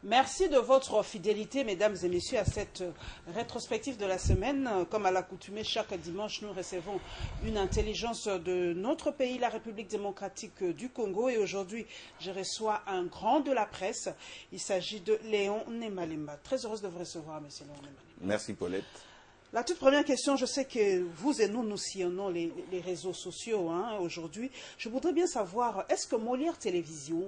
Merci de votre fidélité, mesdames et messieurs, à cette rétrospective de la semaine. Comme à l'accoutumée, chaque dimanche, nous recevons une intelligence de notre pays, la République démocratique du Congo. Et aujourd'hui, je reçois un grand de la presse. Il s'agit de Léon Nemalemba. Très heureuse de vous recevoir, monsieur Léon Nemalemba. Merci, Paulette. La toute première question, je sais que vous et nous sillonnons les réseaux sociaux aujourd'hui. Je voudrais bien savoir, est-ce que Molière Télévision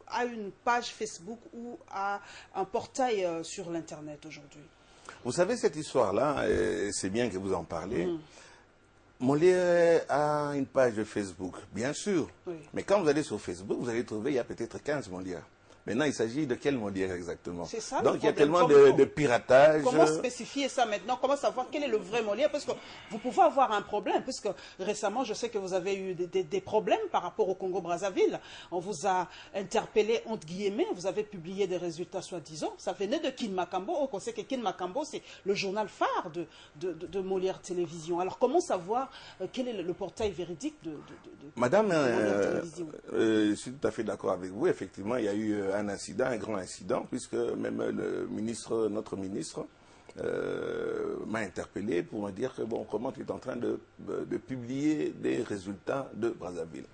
a une page Facebook ou a un portail sur l'Internet aujourd'hui? Vous savez, cette histoire-là, c'est bien que vous en parlez. Molière a une page Facebook, bien sûr. Oui. Mais quand vous allez sur Facebook, vous allez trouver, il y a peut-être 15 Molière. Maintenant, il s'agit de quel Molière exactement? C'est ça. Donc, il y a tellement de piratage. Comment spécifier ça maintenant? Comment savoir quel est le vrai Molière? Parce que vous pouvez avoir un problème, puisque récemment, je sais que vous avez eu des problèmes par rapport au Congo-Brazzaville. On vous a interpellé, entre guillemets, vous avez publié des résultats soi-disant. Ça venait de Kin Makambo. On sait que Kin Makambo, c'est le journal phare de Molière Télévision. Alors, comment savoir quel est le portail véridique de Madame, Molière Télévision? je suis tout à fait d'accord avec vous. Effectivement, il y a eu un incident, un grand incident, puisque même notre ministre m'a interpellé pour me dire que, bon, comment tu es en train de publier des résultats de Brazzaville.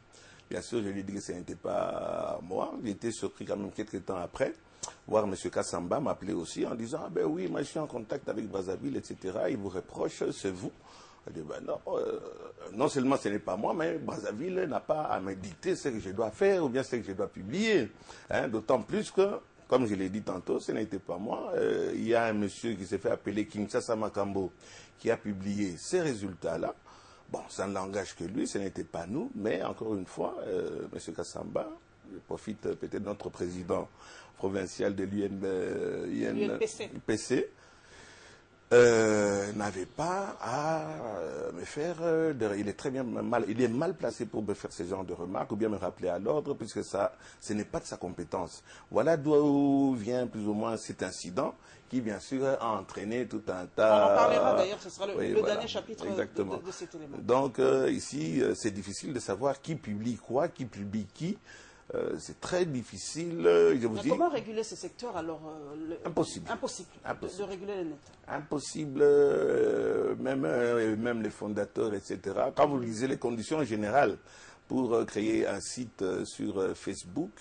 Bien sûr, je lui ai dit que ce n'était pas moi. J'ai été surpris quand même quelques temps après, voir M. Kassamba m'appeler aussi en disant « Ah ben oui, moi je suis en contact avec Brazzaville, etc. Il vous reproche, c'est vous ». Je dis, ben non, non seulement ce n'est pas moi, mais Brazzaville n'a pas à me dicter ce que je dois faire ou bien ce que je dois publier. Hein, d'autant plus que, comme je l'ai dit tantôt, ce n'était pas moi. Il y a un monsieur qui s'est fait appeler Kinshasa Makambo qui a publié ces résultats-là. Bon, ça n'engage que lui, ce n'était pas nous, mais encore une fois, M. Kassamba, je profite peut-être de notre président provincial de l'UNPC, n'avait pas à me faire il est très bien il est mal placé pour me faire ce genre de remarques ou bien me rappeler à l'ordre, puisque ça, ce n'est pas de sa compétence. Voilà d'où vient plus ou moins cet incident qui, bien sûr, a entraîné tout un tas... On en parlera d'ailleurs, ce sera le voilà, dernier chapitre de cet élément. Donc, ici, c'est difficile de savoir qui publie quoi, qui publie qui. C'est très difficile. Je vous dis, comment réguler ce secteur alors impossible. Impossible. De réguler le net. Impossible, même les fondateurs, etc. Quand vous lisez les conditions générales pour créer un site sur Facebook,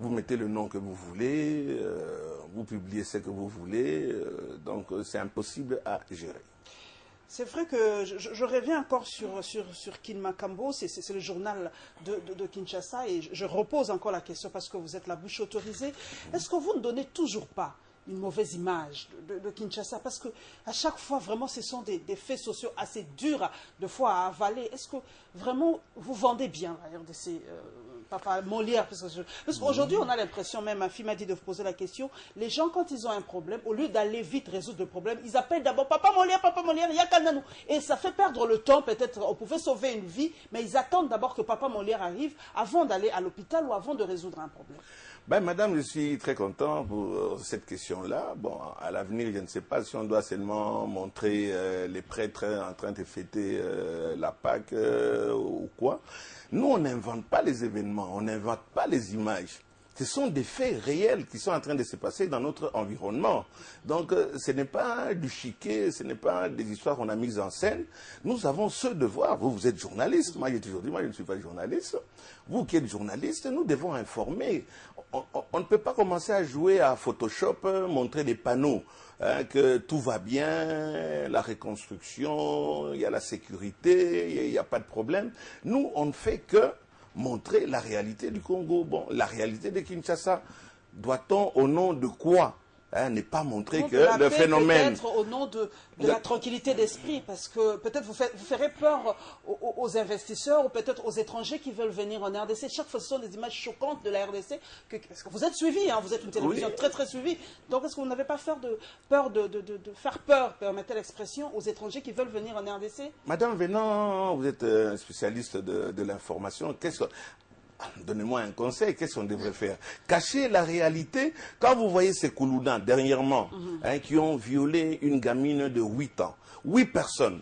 vous mettez le nom que vous voulez, vous publiez ce que vous voulez, donc c'est impossible à gérer. C'est vrai que je reviens encore sur Kin Makambo, c'est le journal de Kinshasa, et je repose encore la question parce que vous êtes la bouche autorisée. Est-ce que vous ne donnez toujours pas une mauvaise image de Kinshasa? Parce que à chaque fois, vraiment, ce sont des faits sociaux assez durs, de fois à avaler. Est-ce que vraiment vous vendez bien la RDC, Papa Molière? Parce qu'aujourd'hui, on a l'impression, même ma fille m'a dit de vous poser la question, les gens, quand ils ont un problème, au lieu d'aller vite résoudre le problème, ils appellent d'abord Papa Molière, Yakananou. Et ça fait perdre le temps, peut-être, on pouvait sauver une vie, mais ils attendent d'abord que Papa Molière arrive avant d'aller à l'hôpital ou avant de résoudre un problème. Ben, madame, je suis très content pour cette question-là. Bon, à l'avenir, je ne sais pas si on doit seulement montrer les prêtres en train de fêter la Pâque ou quoi. Nous, on n'invente pas les événements, on n'invente pas les images. Ce sont des faits réels qui sont en train de se passer dans notre environnement. Donc, ce n'est pas du chiquet, ce n'est pas des histoires qu'on a mises en scène. Nous avons ce devoir. Vous, vous êtes journaliste. Moi, j'ai toujours dit, moi, je ne suis pas journaliste. Vous qui êtes journaliste, nous devons informer. On ne peut pas commencer à jouer à Photoshop, montrer des panneaux, hein, que tout va bien, la reconstruction, il y a la sécurité, il n'y a pas de problème. Nous, on ne fait que montrer la réalité du Congo. Bon, la réalité de Kinshasa. Doit-on, au nom de quoi, hein, ne pas montrer que le phénomène... Peut-être au nom de la tranquillité d'esprit, parce que peut-être vous ferez peur aux investisseurs ou peut-être aux étrangers qui veulent venir en RDC. Chaque fois, ce sont des images choquantes de la RDC, parce que vous êtes suivis, hein, vous êtes une télévision très très suivie. Donc est-ce que vous n'avez pas peur de faire peur, permettez l'expression, aux étrangers qui veulent venir en RDC? Madame Venant, vous êtes un spécialiste de l'information. Donnez-moi un conseil, qu'est-ce qu'on devrait faire? Cacher la réalité. Quand vous voyez ces Kouloudans, dernièrement, hein, qui ont violé une gamine de 8 ans, 8 personnes,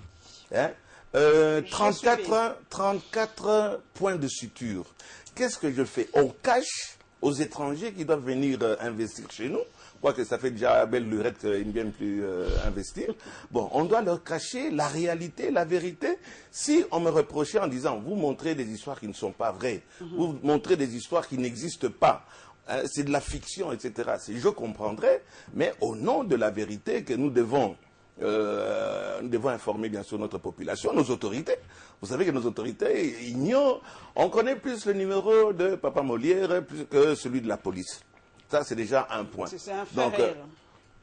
hein, 34 points de suture. Qu'est-ce que je fais? On cache aux étrangers qui doivent venir investir chez nous. Quoique ça fait déjà belle lurette qu'ils ne viennent plus investir. Bon, on doit leur cacher la réalité, la vérité. Si on me reprochait en disant, vous montrez des histoires qui ne sont pas vraies, vous montrez des histoires qui n'existent pas, c'est de la fiction, etc. Je comprendrais, mais au nom de la vérité que nous devons informer bien sûr notre population, nos autorités. Vous savez que nos autorités ignorent, on connaît plus le numéro de Papa Molière plus que celui de la police. Ça, c'est déjà un point. C'est un fait Donc, réel.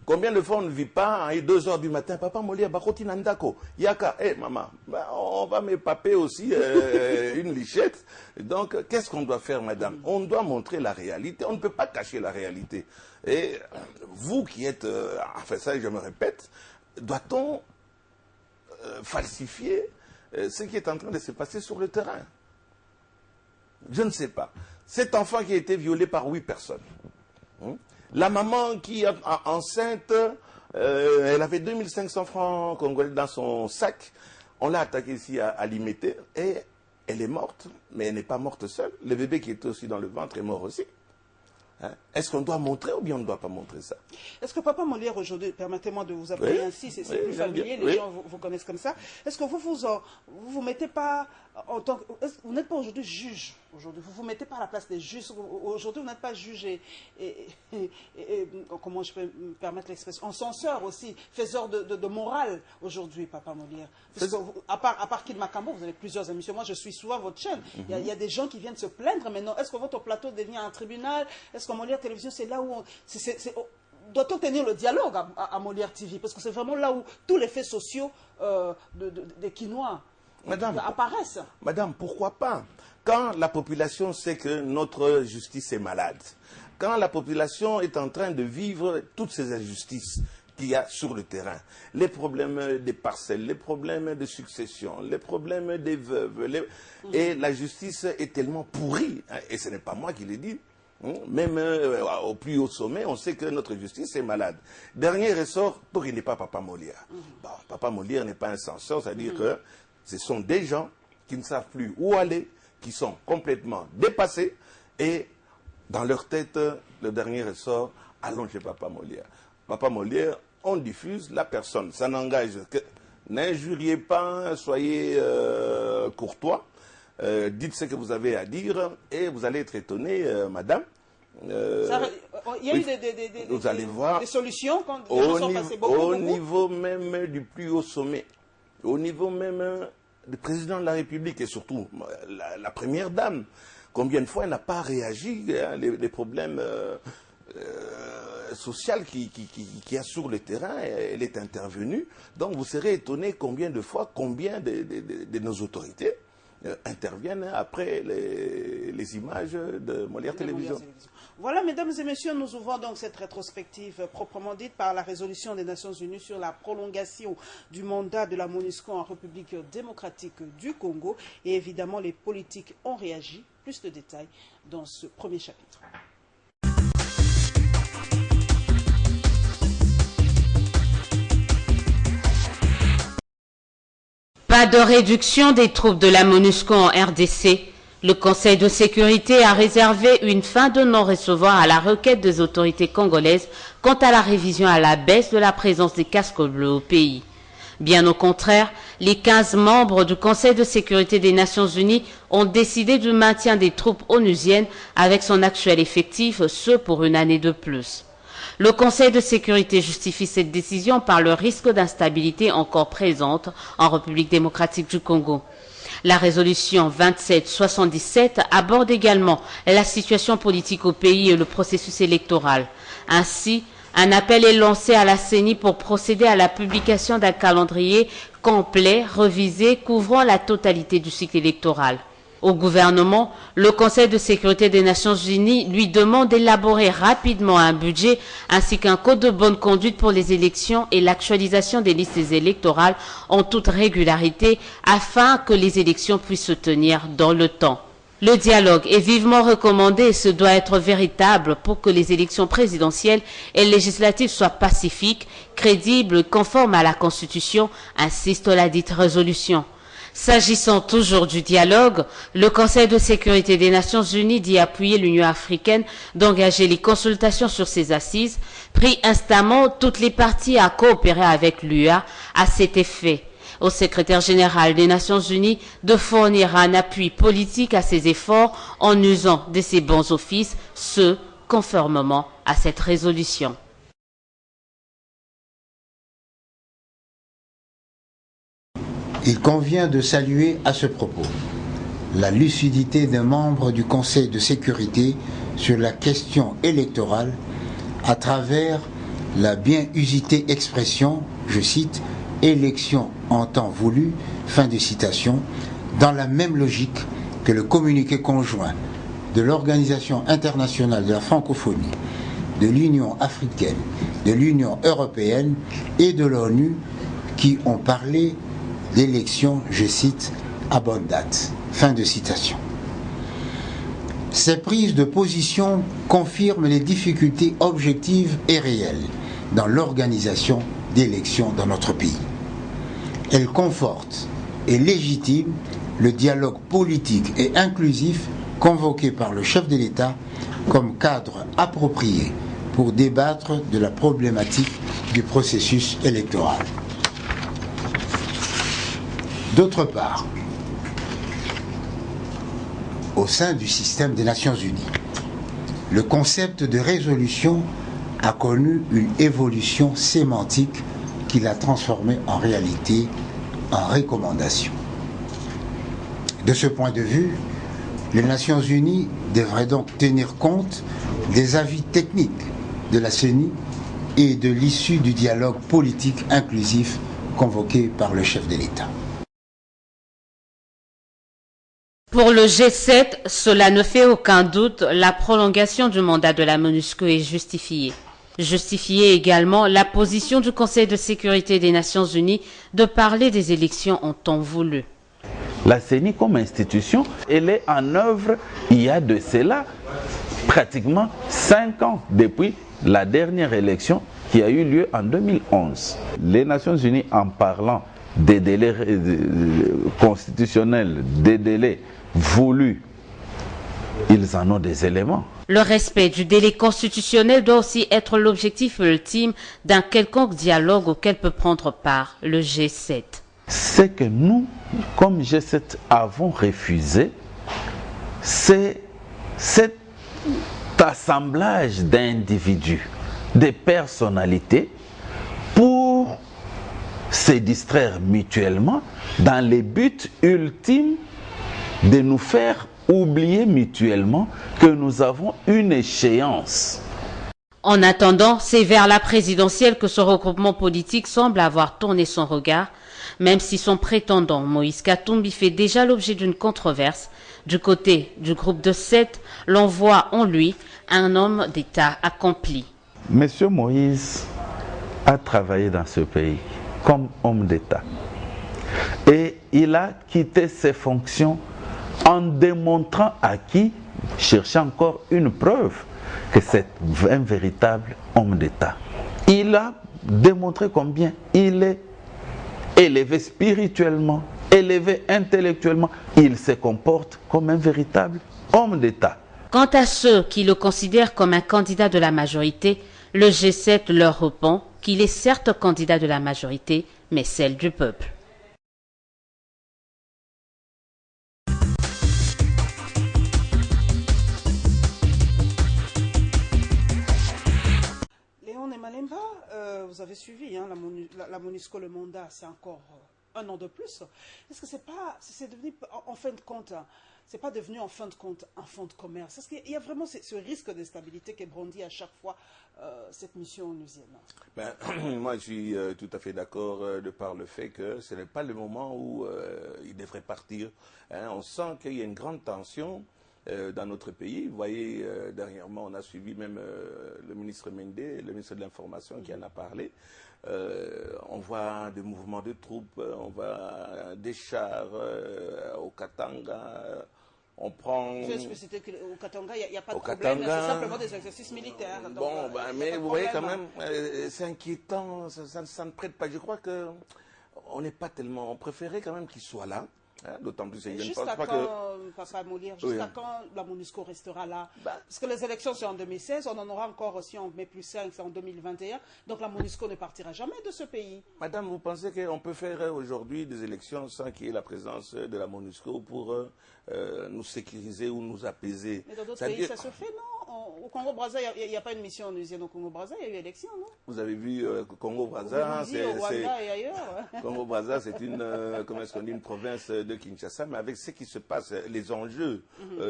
Combien de fois on ne vit pas à 2 h du matin, Papa Molière, Bakoti Nandako, Yaka, maman, on va me paper aussi une lichette. Donc, qu'est-ce qu'on doit faire, madame? On doit montrer la réalité. On ne peut pas cacher la réalité. Et vous qui êtes, enfin ça, je me répète, doit-on falsifier ce qui est en train de se passer sur le terrain? Je ne sais pas. Cet enfant qui a été violé par 8 personnes. La maman qui est enceinte, elle avait 2500 francs congolais dans son sac. On l'a attaquée ici à Limité et elle est morte, mais elle n'est pas morte seule. Le bébé qui était aussi dans le ventre est mort aussi. Est-ce qu'on doit montrer ou bien on ne doit pas montrer ça? Est-ce que Papa Molière aujourd'hui, permettez-moi de vous appeler ainsi, c'est plus familier, les gens vous connaissent comme ça. Est-ce que vous mettez pas en tant que, vous n'êtes pas aujourd'hui juge aujourd'hui, vous mettez pas à la place des juges. Aujourd'hui, vous n'êtes pas juge et comment je peux me permettre l'expression, en censeur aussi, faiseur de morale aujourd'hui, Papa Molière. Parce que à part Kid Makambo, vous avez plusieurs émissions. Moi, je suis souvent votre chaîne. Il y a des gens qui viennent se plaindre maintenant. Est-ce que votre plateau devient un tribunal? Est-ce que Molière Télévision, c'est là où doit-on tenir le dialogue à Molière TV? Parce que c'est vraiment là où tous les faits sociaux des Quinois apparaissent. Madame, pourquoi pas? Quand la population sait que notre justice est malade, quand la population est en train de vivre toutes ces injustices qu'il y a sur le terrain, les problèmes des parcelles, les problèmes de succession, les problèmes des veuves, et la justice est tellement pourrie, et ce n'est pas moi qui l'ai dit, même au plus haut sommet, on sait que notre justice est malade. Dernier ressort, pour qu'il n'est pas Papa Molière. Bon, Papa Molière n'est pas un censeur, c'est-à-dire que ce sont des gens qui ne savent plus où aller, qui sont complètement dépassés, et dans leur tête, le dernier ressort, allons chez Papa Molière. Papa Molière, on diffuse la personne, ça n'engage que... N'injuriez pas, soyez courtois. Dites ce que vous avez à dire et vous allez être étonné, madame. Il y a eu vous allez voir, des solutions quand les gens sont passés beaucoup. Au niveau même du plus haut sommet, au niveau même du président de la République et surtout la première dame, combien de fois elle n'a pas réagi, les problèmes sociaux qu'il y a sur le terrain, elle est intervenue. Donc vous serez étonné combien de fois, combien de nos autorités interviennent après les images de Molière Télévision. Voilà, mesdames et messieurs, nous ouvrons donc cette rétrospective proprement dite par la résolution des Nations Unies sur la prolongation du mandat de la MONUSCO en République démocratique du Congo. Et évidemment, les politiques ont réagi. Plus de détails dans ce premier chapitre. Pas de réduction des troupes de la MONUSCO en RDC. Le Conseil de sécurité a réservé une fin de non-recevoir à la requête des autorités congolaises quant à la révision à la baisse de la présence des casques bleus au pays. Bien au contraire, les 15 membres du Conseil de sécurité des Nations Unies ont décidé du maintien des troupes onusiennes avec son actuel effectif, ce pour une année de plus. Le Conseil de sécurité justifie cette décision par le risque d'instabilité encore présente en République démocratique du Congo. La résolution 2777 aborde également la situation politique au pays et le processus électoral. Ainsi, un appel est lancé à la CENI pour procéder à la publication d'un calendrier complet, revisé, couvrant la totalité du cycle électoral. Au gouvernement, le Conseil de sécurité des Nations Unies lui demande d'élaborer rapidement un budget ainsi qu'un code de bonne conduite pour les élections et l'actualisation des listes électorales en toute régularité afin que les élections puissent se tenir dans le temps. Le dialogue est vivement recommandé et ce doit être véritable pour que les élections présidentielles et législatives soient pacifiques, crédibles, conformes à la Constitution, insiste la dite résolution. S'agissant toujours du dialogue, le Conseil de sécurité des Nations Unies dit appuyer l'Union africaine d'engager les consultations sur ces assises, prie instamment toutes les parties à coopérer avec l'UA à cet effet. Au secrétaire général des Nations Unies de fournir un appui politique à ces efforts en usant de ses bons offices, ce conformément à cette résolution. Il convient de saluer à ce propos la lucidité des membres du Conseil de sécurité sur la question électorale à travers la bien usitée expression, je cite, « élection en temps voulu », fin de citation, dans la même logique que le communiqué conjoint de l'Organisation internationale de la francophonie, de l'Union africaine, de l'Union européenne et de l'ONU qui ont parlé d'élections, je cite, à bonne date. Fin de citation. Ces prises de position confirment les difficultés objectives et réelles dans l'organisation d'élections dans notre pays. Elles confortent et légitiment le dialogue politique et inclusif convoqué par le chef de l'État comme cadre approprié pour débattre de la problématique du processus électoral. D'autre part, au sein du système des Nations Unies, le concept de résolution a connu une évolution sémantique qui l'a transformé en réalité en recommandation. De ce point de vue, les Nations Unies devraient donc tenir compte des avis techniques de la CENI et de l'issue du dialogue politique inclusif convoqué par le chef de l'État. Pour le G7, cela ne fait aucun doute, la prolongation du mandat de la MONUSCO est justifiée. Justifiée également la position du Conseil de sécurité des Nations Unies de parler des élections en temps voulu. La CENI comme institution, elle est en œuvre il y a de cela pratiquement 5 ans depuis la dernière élection qui a eu lieu en 2011. Les Nations Unies, en parlant des délais constitutionnels, des délais voulus, ils en ont des éléments. Le respect du délai constitutionnel doit aussi être l'objectif ultime d'un quelconque dialogue auquel peut prendre part le G7. Ce que nous, comme G7, avons refusé, c'est cet assemblage d'individus, de personnalités, pour se distraire mutuellement dans le but ultime de nous faire oublier mutuellement que nous avons une échéance. En attendant, c'est vers la présidentielle que ce regroupement politique semble avoir tourné son regard, même si son prétendant Moïse Katumbi fait déjà l'objet d'une controverse. Du côté du groupe de 7, l'on voit en lui un homme d'État accompli. Monsieur Moïse a travaillé dans ce pays comme homme d'État. Et il a quitté ses fonctions en démontrant à qui cherchait encore une preuve que c'est un véritable homme d'État. Il a démontré combien il est élevé spirituellement, élevé intellectuellement. Il se comporte comme un véritable homme d'État. Quant à ceux qui le considèrent comme un candidat de la majorité, le G7 leur répond qu'il est certes candidat de la majorité, mais celle du peuple. Léon et Malemba, vous avez suivi hein, la MONUSCO, le mandat, c'est encore 1 an de plus. Est-ce que c'est devenu, en fin de compte, c'est pas devenu en fin de compte un fonds de commerce? Est-ce qu'il y a vraiment ce risque d'instabilité qui est brandi à chaque fois cette mission onusienne? Moi, je suis tout à fait d'accord de par le fait que ce n'est pas le moment où il devrait partir. Hein. On sent qu'il y a une grande tension dans notre pays. Vous voyez, dernièrement, on a suivi même le ministre Mende, le ministre de l'Information qui en a parlé. On voit des mouvements de troupes, on voit des chars au Katanga. On prend... Au Katanga, il n'y a pas de problème, c'est simplement des exercices militaires. Donc, bon, mais vous voyez quand même, c'est inquiétant, ça ne prête pas. Je crois qu'on n'est pas tellement... On préférait quand même qu'il soit là, D'autant plus, je ne Juste pense à pas quand, Papa Molière, juste Oui. à quand la MONUSCO restera là? Bah. Parce que les élections, c'est en 2016, on en aura encore, si on met plus 5, c'est en 2021. Donc la MONUSCO ne partira jamais de ce pays. Madame, vous pensez qu'on peut faire aujourd'hui des élections sans qu'il y ait la présence de la MONUSCO pour nous sécuriser ou nous apaiser? Mais dans d'autres pays, ça se fait, non? Au Congo-Brazza, il n'y a pas une mission onusienne au Congo-Brazza, il y a eu élection, non? Vous avez vu Congo-Brazza, au Rwanda et ailleurs. Congo-Brazza, c'est une, comment est-ce qu'on dit, une province de Kinshasa, mais avec ce qui se passe, les enjeux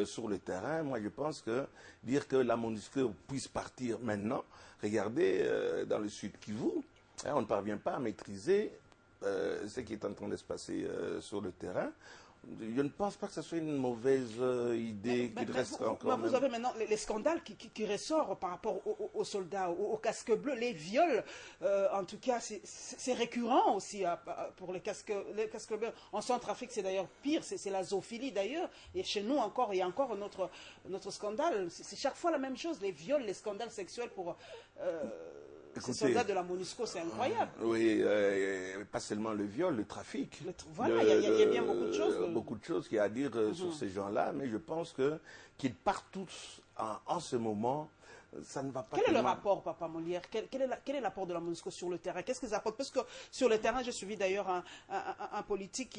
sur le terrain, moi je pense que dire que la MONUSCO puisse partir maintenant, regardez dans le sud Kivu, hein, on ne parvient pas à maîtriser ce qui est en train de se passer sur le terrain. Je ne pense pas que ce soit une mauvaise idée qu'il reste encore. Vous avez maintenant les scandales qui ressortent par rapport aux soldats, aux casques bleus, les viols. En tout cas, c'est récurrent aussi pour les casques bleus. En Centrafrique, c'est d'ailleurs pire, c'est la zoophilie d'ailleurs. Et chez nous encore, il y a encore notre scandale. C'est chaque fois la même chose, les viols, les scandales sexuels pour... Ces soldats de la MONUSCO, c'est incroyable. Oui, pas seulement le viol, le trafic. Voilà, il y a bien beaucoup de choses. Beaucoup de choses qu'il y a à dire sur ces gens-là, mais je pense qu'ils partent tous en ce moment. Ça ne va pas. Quel est le rapport, Papa Molière? Quel est l'apport de la MONUSCO sur le terrain? Qu'est-ce qu'ils apportent? Parce que sur le terrain, j'ai suivi d'ailleurs un politique,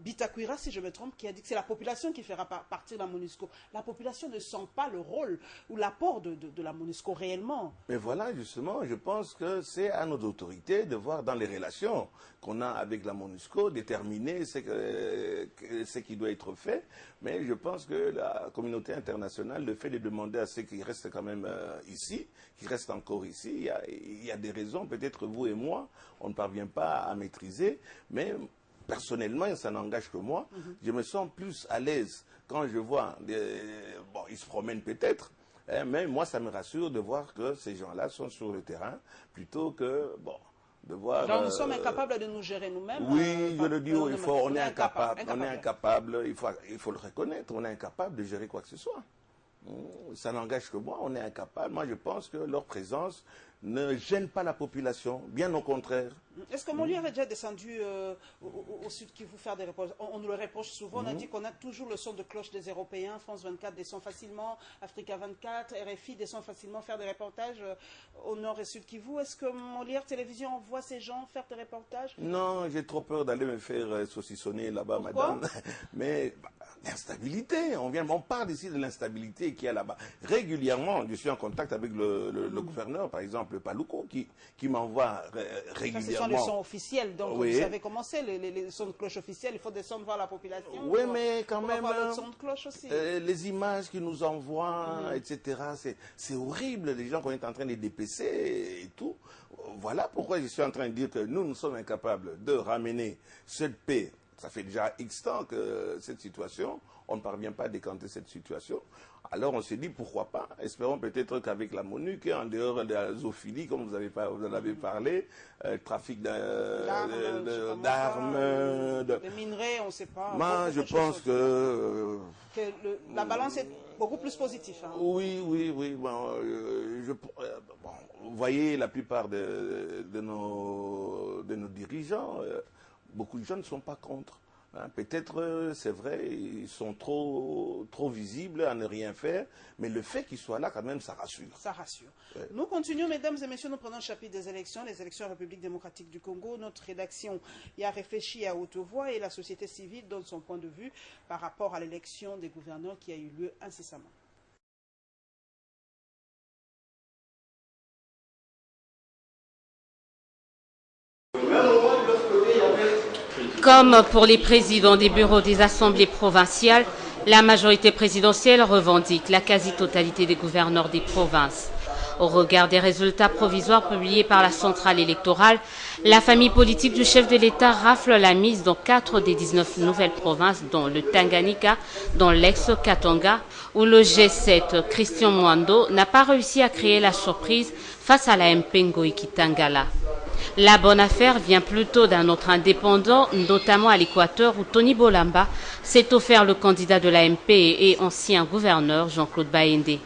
Bitakwira, si je me trompe, qui a dit que c'est la population qui fera partir de la MONUSCO. La population ne sent pas le rôle ou l'apport de la MONUSCO réellement. Mais voilà, justement, je pense que c'est à nos autorités de voir dans les relations qu'on a avec la MONUSCO, déterminer ce qui doit être fait. Mais je pense que la communauté internationale, le fait de demander à ceux qui restent quand même ici, qui restent encore ici, il y a des raisons, peut-être vous et moi, on ne parvient pas à maîtriser, mais personnellement, ça n'engage que moi, je me sens plus à l'aise quand je vois, bon, ils se promènent peut-être, hein, mais moi ça me rassure de voir que ces gens-là sont sur le terrain, plutôt que, bon, de voir... Donc nous sommes incapables de nous gérer nous-mêmes. Oui, je le dis, on est incapable, on est incapable, il faut le reconnaître, on est incapable de gérer quoi que ce soit. Ça n'engage que moi, on est incapable. Moi, je pense que leur présence ne gêne pas la population, bien au contraire. Est-ce que Molière est déjà descendu au sud Kivu faire des reportages? On nous le reproche souvent, on a dit qu'on a toujours le son de cloche des Européens, France 24 descend facilement, Africa 24, RFI descend facilement faire des reportages au nord et sud Kivu. Est-ce que Molière Télévision envoie ces gens faire des reportages? Non, j'ai trop peur d'aller me faire saucissonner là-bas, madame. Mais l'instabilité, on parle ici de l'instabilité qu'il y a là-bas. Régulièrement, je suis en contact avec le gouverneur, par exemple, Paluku, qui m'envoie régulièrement. Ça, ce sont les sons officiels, donc oui. Vous savez comment c'est, les sons de cloche officiels, il faut descendre voir la population. Oui, mais quand même, le son de cloche aussi. Les images qu'ils nous envoient, etc., c'est horrible, les gens qu'on est en train de dépêcher et tout. Voilà pourquoi je suis en train de dire que nous sommes incapables de ramener cette paix. Ça fait déjà X temps que cette situation, on ne parvient pas à décanter cette situation. Alors on s'est dit, pourquoi pas, espérons peut-être qu'avec la MONUC, en dehors de la zoophilie, comme vous en avez parlé, trafic d'armes, de minerais, on ne sait pas. Moi, je pense que la balance est beaucoup plus positive. Hein. Oui. Bon, vous voyez, la plupart de nos dirigeants, beaucoup de gens ne sont pas contre. Hein, peut-être, c'est vrai, ils sont trop visibles à ne rien faire, mais le fait qu'ils soient là, quand même, ça rassure. Ça rassure. Ouais. Nous continuons, mesdames et messieurs, nous prenons le chapitre des élections, les élections en République démocratique du Congo. Notre rédaction y a réfléchi à haute voix et la société civile donne son point de vue par rapport à l'élection des gouverneurs qui a eu lieu incessamment. Comme pour les présidents des bureaux des assemblées provinciales, la majorité présidentielle revendique la quasi-totalité des gouverneurs des provinces. Au regard des résultats provisoires publiés par la centrale électorale, la famille politique du chef de l'État rafle la mise dans 4 des 19 nouvelles provinces, dont le Tanganyika, dont l'ex-Katanga, où le G7, Christian Mwando, n'a pas réussi à créer la surprise face à la MP Ngoïki Tangala. La bonne affaire vient plutôt d'un autre indépendant, notamment à l'Équateur, où Tony Bolamba s'est offert le candidat de la MP et ancien gouverneur Jean-Claude Baïndé.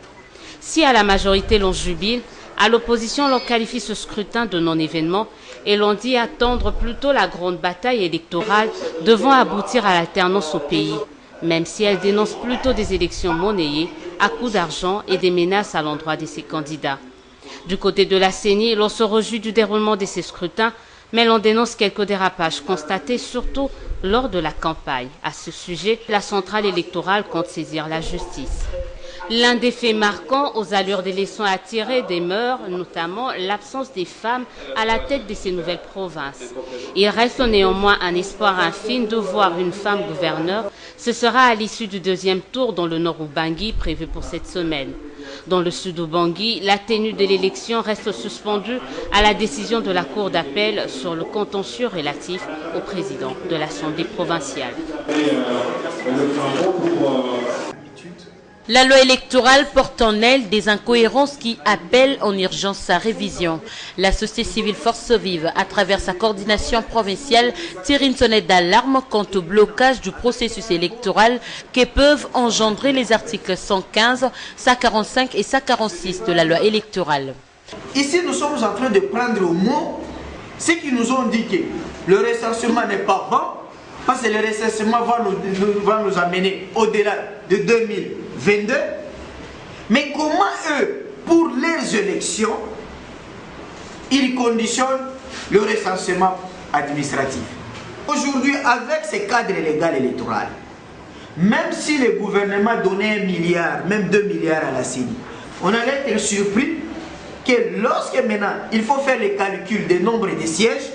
Si à la majorité l'on jubile, À l'opposition, l'on qualifie ce scrutin de non-événement et l'on dit attendre plutôt la grande bataille électorale devant aboutir à l'alternance au pays, même si elle dénonce plutôt des élections monnayées à coups d'argent et des menaces à l'endroit de ses candidats. Du côté de la CENI, l'on se réjouit du déroulement de ces scrutins, mais l'on dénonce quelques dérapages constatés surtout lors de la campagne. À ce sujet, la centrale électorale compte saisir la justice. L'un des faits marquants aux allures des leçons à tirer demeure notamment l'absence des femmes à la tête de ces nouvelles provinces. Il reste néanmoins un espoir infime de voir une femme gouverneure. Ce sera à l'issue du deuxième tour dans le nord Ubangi prévu pour cette semaine. Dans le sud Ubangi, la tenue de l'élection reste suspendue à la décision de la Cour d'appel sur le contentieux relatif au président de l'Assemblée provinciale. La loi électorale porte en elle des incohérences qui appellent en urgence sa révision. La société civile Force Vive, à travers sa coordination provinciale, tire une sonnette d'alarme quant au blocage du processus électoral que peuvent engendrer les articles 115, 145 et 146 de la loi électorale. Ici, nous sommes en train de prendre au mot ceux qui nous ont dit que le recensement n'est pas bon, parce que le recensement va nous amener au-delà de 2022. Mais comment eux, pour leurs élections, ils conditionnent le recensement administratif? Aujourd'hui, avec ces cadres légaux électoraux, même si le gouvernement donnait 1 milliard, même 2 milliards à la CENI, on allait être surpris que lorsque maintenant il faut faire les calculs des nombres de sièges,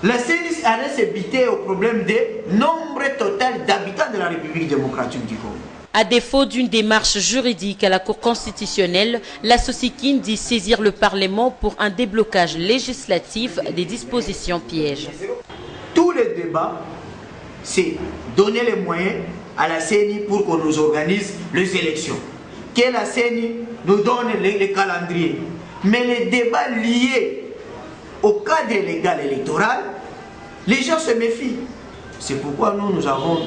la CENI allait se biter au problème des nombres total d'habitants de la République démocratique du Congo. À défaut d'une démarche juridique à la Cour constitutionnelle, la SOSIKIN dit saisir le Parlement pour un déblocage législatif des dispositions pièges. Tout le débat, c'est donner les moyens à la CENI pour qu'on nous organise les élections. Que la CENI nous donne les calendriers. Mais les débats liés au cadre légal électoral, les gens se méfient. C'est pourquoi nous avons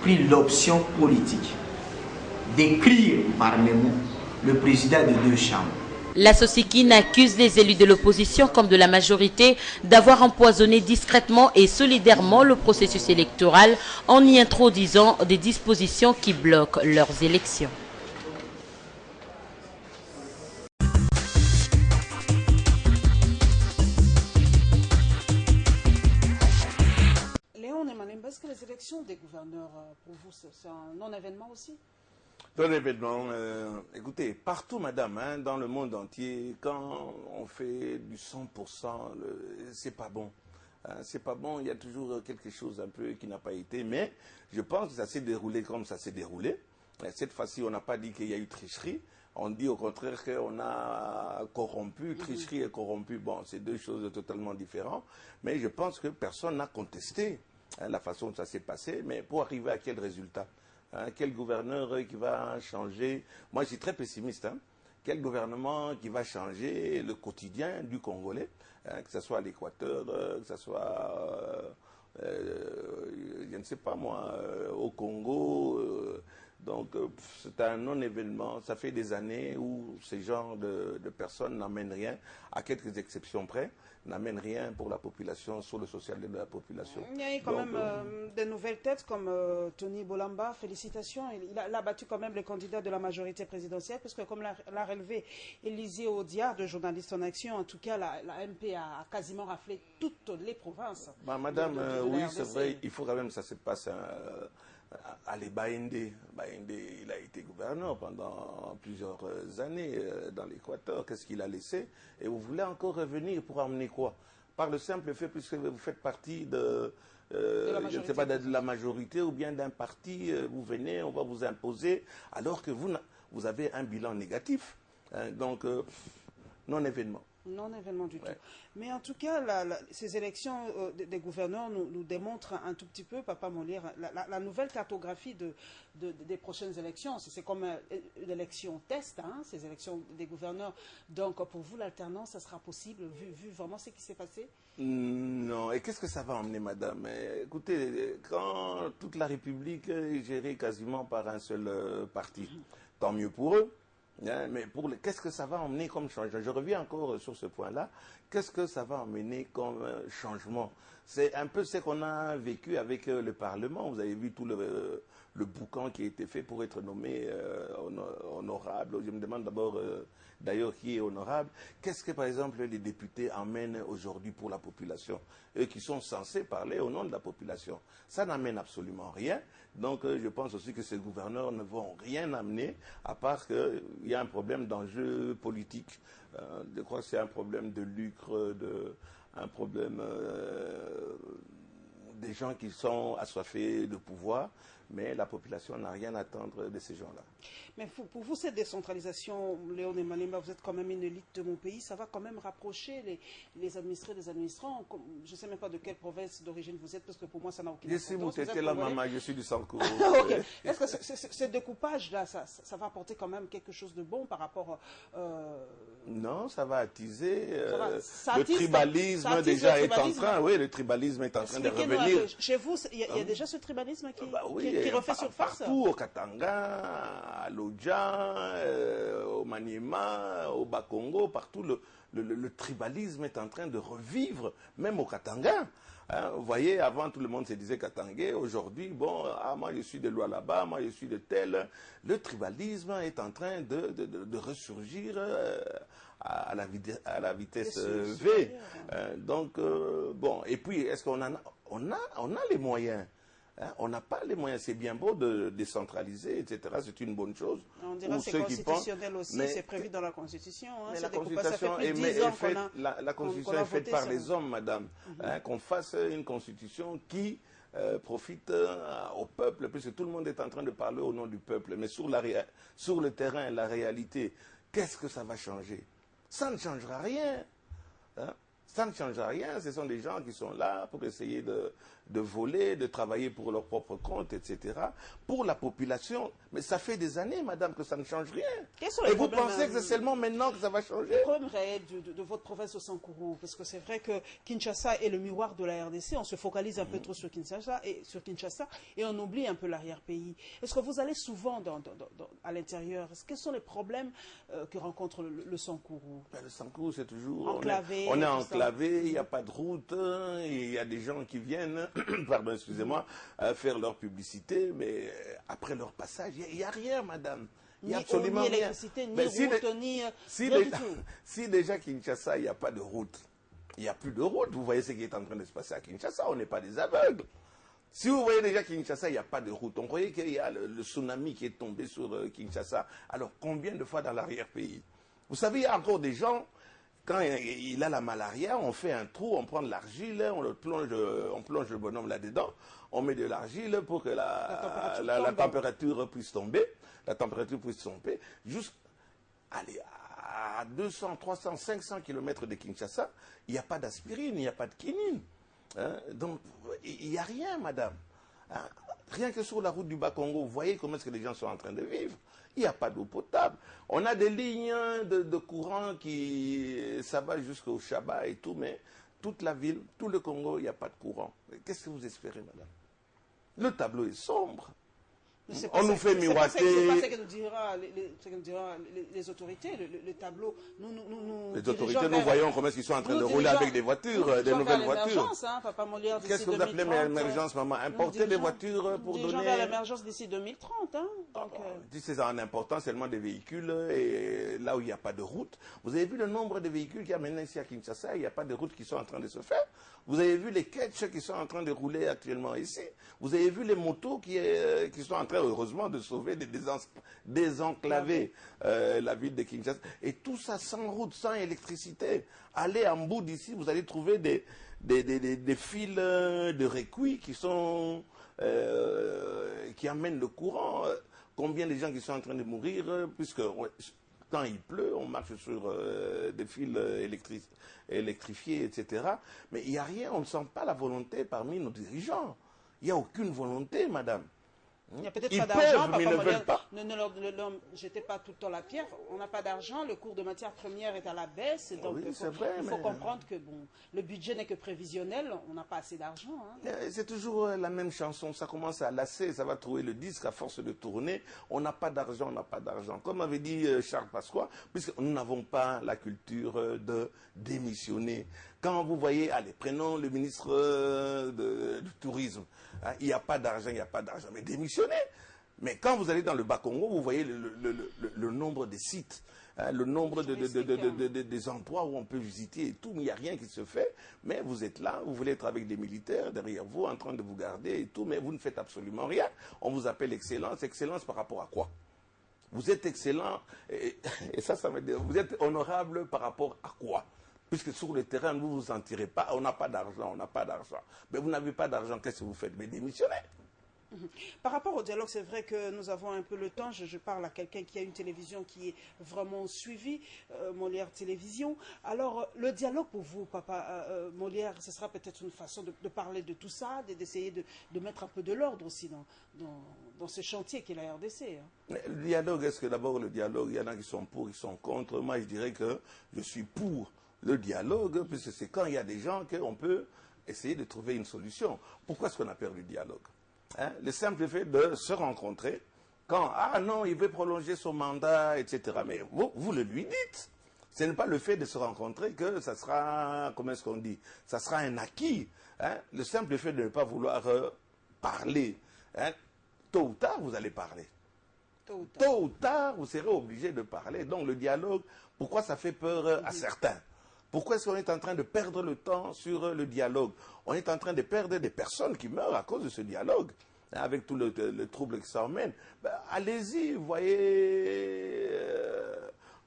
pris l'option politique d'écrire par mémo le président de 2 chambres. La SOSIKIN accuse les élus de l'opposition comme de la majorité d'avoir empoisonné discrètement et solidairement le processus électoral en y introduisant des dispositions qui bloquent leurs élections. Est-ce que les élections des gouverneurs, pour vous, c'est un non-événement aussi? Non-événement, écoutez, partout, madame, hein, dans le monde entier, quand on fait du 100%, c'est pas bon. Hein, c'est pas bon, il y a toujours quelque chose un peu qui n'a pas été, mais je pense que ça s'est déroulé comme ça s'est déroulé. Cette fois-ci, on n'a pas dit qu'il y a eu tricherie. On dit au contraire qu'on a corrompu, tricherie et corrompu. Bon, c'est deux choses totalement différentes, mais je pense que personne n'a contesté la façon dont ça s'est passé, mais pour arriver à quel résultat? Quel gouverneur qui va changer? Moi, je suis très pessimiste. Quel gouvernement qui va changer le quotidien du Congolais, que ce soit à l'Équateur, que ce soit, je ne sais pas moi, au Congo. Donc, c'est un non-événement. Ça fait des années où ce genre de personnes n'amènent rien, à quelques exceptions près, n'amènent rien pour la population, sur le social de la population. Il y a eu quand même des nouvelles têtes comme Tony Bolamba. Félicitations. Il a battu quand même les candidats de la majorité présidentielle, parce que comme l'a relevé Élisée Audiard, de Journalistes en Action, en tout cas, la MP a quasiment raflé toutes les provinces. Madame, oui, c'est vrai, il faut quand même que ça se passe allez, Baïndé, il a été gouverneur pendant plusieurs années dans l'Équateur. Qu'est-ce qu'il a laissé? Et vous voulez encore revenir pour emmener quoi? Par le simple fait, puisque vous faites partie je ne sais pas, de la majorité ou bien d'un parti, vous venez, on va vous imposer, alors que vous avez un bilan négatif. Hein, donc, non-événement. Non-événement du tout. Mais en tout cas, ces élections des gouverneurs nous démontrent un tout petit peu, Papa Molière, la nouvelle cartographie des prochaines élections. C'est comme une élection test, ces élections des gouverneurs. Donc, pour vous, l'alternance, ça sera possible, vu vraiment ce qui s'est passé? Non. Et qu'est-ce que ça va emmener, madame? Écoutez, quand toute la République est gérée quasiment par un seul parti, tant mieux pour eux. Mais qu'est-ce que ça va emmener comme changement? Je reviens encore sur ce point-là. Qu'est-ce que ça va emmener comme changement? C'est un peu ce qu'on a vécu avec le Parlement. Vous avez vu tout le boucan qui a été fait pour être nommé honorable. Je me demande d'abord, d'ailleurs, qui est honorable. Qu'est-ce que, par exemple, les députés emmènent aujourd'hui pour la population? Eux qui sont censés parler au nom de la population. Ça n'amène absolument rien. Donc, je pense aussi que ces gouverneurs ne vont rien amener, à part qu'il y a un problème d'enjeu politique. Je crois que c'est un problème de lucre, un problème des gens qui sont assoiffés de pouvoir, mais la population n'a rien à attendre de ces gens-là. Mais pour vous, cette décentralisation, Léon et Malemba, vous êtes quand même une élite de mon pays, ça va quand même rapprocher les administrés des administrants. Je ne sais même pas de quelle province d'origine vous êtes, parce que pour moi, ça n'a aucune importance. Je suis là, maman, je suis du Sankourou. Okay. Est-ce que ce découpage-là, ça va apporter quand même quelque chose de bon par rapport... Non, ça va attiser le tribalisme déjà est en train, oui, le tribalisme est en train de revenir. Chez vous, il y a déjà ce tribalisme qui refait surface. Partout, au Katanga, à Lodja, au Maniema, au Bakongo, partout, le tribalisme est en train de revivre, même au Katanga. Hein, vous voyez, avant, tout le monde se disait Katangais. Aujourd'hui, bon, moi je suis de Lualaba, moi je suis de tel. Le tribalisme est en train de ressurgir à la vitesse V. Donc, bon, et puis, est-ce qu'on on a les moyens? On n'a pas les moyens. C'est bien beau de décentraliser, etc. C'est une bonne chose. On dirait que c'est constitutionnel aussi, c'est prévu dans la Constitution. Hein, mais la Constitution est faite par les hommes, madame. Qu'on fasse une Constitution qui profite au peuple, puisque tout le monde est en train de parler au nom du peuple. Mais sur le terrain, la réalité, qu'est-ce que ça va changer? Ça ne changera rien. Hein? Ça ne change rien, ce sont des gens qui sont là pour essayer de voler, de travailler pour leur propre compte, etc. Pour la population, mais ça fait des années, madame, que ça ne change rien. Et vous pensez que c'est seulement maintenant que ça va changer? Le problème réel de votre province au Sankourou, parce que c'est vrai que Kinshasa est le miroir de la RDC, on se focalise un peu trop sur Kinshasa et on oublie un peu l'arrière-pays. Est-ce que vous allez souvent à l'intérieur? Quels sont les problèmes que rencontre le Sankourou? Le Sankourou, c'est toujours... Enclavé. On est enclavé. Il n'y a pas de route, il y a des gens qui viennent, pardon, excusez-moi, faire leur publicité, mais après leur passage, il n'y a rien, madame. Il n'y a absolument rien. Ni électricité, ni route, ni... Si déjà Kinshasa, il n'y a pas de route, il n'y a plus de route, vous voyez ce qui est en train de se passer à Kinshasa, on n'est pas des aveugles. Si vous voyez déjà Kinshasa, il n'y a pas de route. On croyait qu'il y a le tsunami qui est tombé sur Kinshasa. Alors, combien de fois dans l'arrière-pays? Vous savez, il y a encore des gens... Quand il a la malaria, on fait un trou, on prend de l'argile, on plonge le bonhomme là-dedans, on met de l'argile pour que la température puisse tomber, à 200, 300, 500 km de Kinshasa, il n'y a pas d'aspirine, il n'y a pas de quinine. Hein? Donc, il n'y a rien, madame. Hein? Rien que sur la route du Bas-Congo, vous voyez comment est-ce que les gens sont en train de vivre. Il n'y a pas d'eau potable. On a des lignes de courant ça va jusqu'au Chaba et tout, mais toute la ville, tout le Congo, il n'y a pas de courant. Qu'est-ce que vous espérez, madame? Le tableau est sombre. On nous fait miroiter. C'est pas ce que nous diront les autorités, le tableau. Les autorités, nous voyons comment ils sont en train de rouler avec des voitures, des nouvelles voitures. Qu'est-ce que vous appelez l'émergence, maman? Importer des voitures pour donner... vers l'émergence d'ici 2030. C'est en important seulement des véhicules et là où il n'y a pas de route. Vous avez vu le nombre de véhicules qui amènent ici à Kinshasa, il n'y a pas de route qui sont en train de se faire. Vous avez vu les ketchs qui sont en train de rouler actuellement ici. Vous avez vu les motos qui sont en train, heureusement, de sauver, de désenclaver la ville de Kinshasa. Et tout ça sans route, sans électricité. Allez en bout d'ici, vous allez trouver des fils de récuits qui amènent le courant. Combien de gens qui sont en train de mourir, puisque quand il pleut, on marche sur des fils électrifiés, etc. Mais il n'y a rien, on ne sent pas la volonté parmi nos dirigeants. Il n'y a aucune volonté, madame. Il n'y a peut-être Ils pas d'argent, peuvent, mais ils ne veulent pas. Ne jetez pas tout le temps la pierre. On n'a pas d'argent, le cours de matière première est à la baisse. Donc Oui, il c'est vrai, faut mais- comprendre que bon, le budget n'est que prévisionnel, on n'a pas assez d'argent. Hein. C'est toujours la même chanson, ça commence à lasser, ça va trouver le disque à force de tourner. On n'a pas d'argent, on n'a pas d'argent. Comme avait dit Charles Pasqua, puisque nous n'avons pas la culture de démissionner. Quand vous voyez, allez, prenons le ministre du Tourisme, hein, il n'y a pas d'argent, il n'y a pas d'argent, mais démissionnez. Mais quand vous allez dans le Bas-Congo, vous voyez le nombre de sites, hein, le nombre des endroits où on peut visiter et tout, mais il n'y a rien qui se fait. Mais vous êtes là, vous voulez être avec des militaires derrière vous, en train de vous garder et tout, mais vous ne faites absolument rien. On vous appelle excellence. Excellence par rapport à quoi? Vous êtes excellent, et ça veut dire, vous êtes honorable par rapport à quoi? Puisque sur le terrain, vous ne vous en tirez pas, on n'a pas d'argent, on n'a pas d'argent. Mais vous n'avez pas d'argent, qu'est-ce que vous faites? Mais démissionnez. Par rapport au dialogue, c'est vrai que nous avons un peu le temps. Je parle à quelqu'un qui a une télévision qui est vraiment suivie, Molière Télévision. Alors, le dialogue pour vous, papa Molière, ce sera peut-être une façon de parler de tout ça, d'essayer de mettre un peu de l'ordre aussi dans ce chantier qu'est la RDC. Hein. Le dialogue, est-ce que d'abord le dialogue, il y en a qui sont pour, qui sont contre? Moi, je dirais que je suis pour le dialogue, puisque c'est quand il y a des gens qu'on peut essayer de trouver une solution. Pourquoi est-ce qu'on a perdu le dialogue? Hein, le simple fait de se rencontrer, quand, ah non, il veut prolonger son mandat, etc. Mais vous le lui dites. Ce n'est pas le fait de se rencontrer que ça sera, comment est-ce qu'on dit, ça sera un acquis. Hein. Le simple fait de ne pas vouloir parler, hein, tôt ou tard, vous allez parler. Tôt ou tard, vous serez obligé de parler. Donc le dialogue, pourquoi ça fait peur à certains? Pourquoi est-ce qu'on est en train de perdre le temps sur le dialogue? On est en train de perdre des personnes qui meurent à cause de ce dialogue, hein, avec tout le trouble que ça emmène. Ben, allez-y,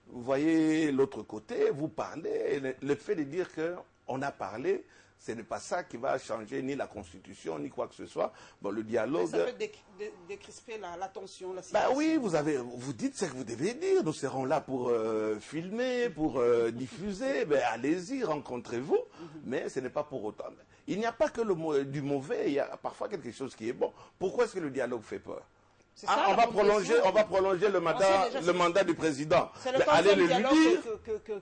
voyez l'autre côté, vous parlez. Le fait de dire qu'on a parlé, ce n'est pas ça qui va changer ni la Constitution, ni quoi que ce soit. Bon, le dialogue... Mais ça peut décrisper la tension, la situation. Ben oui, vous dites ce que vous devez dire. Nous serons là pour filmer, pour diffuser. Ben, allez-y, rencontrez-vous. Mais ce n'est pas pour autant. Il n'y a pas que du mauvais, il y a parfois quelque chose qui est bon. Pourquoi est-ce que le dialogue fait peur? Ah, on va prolonger le mandat du président. C'est le dialogue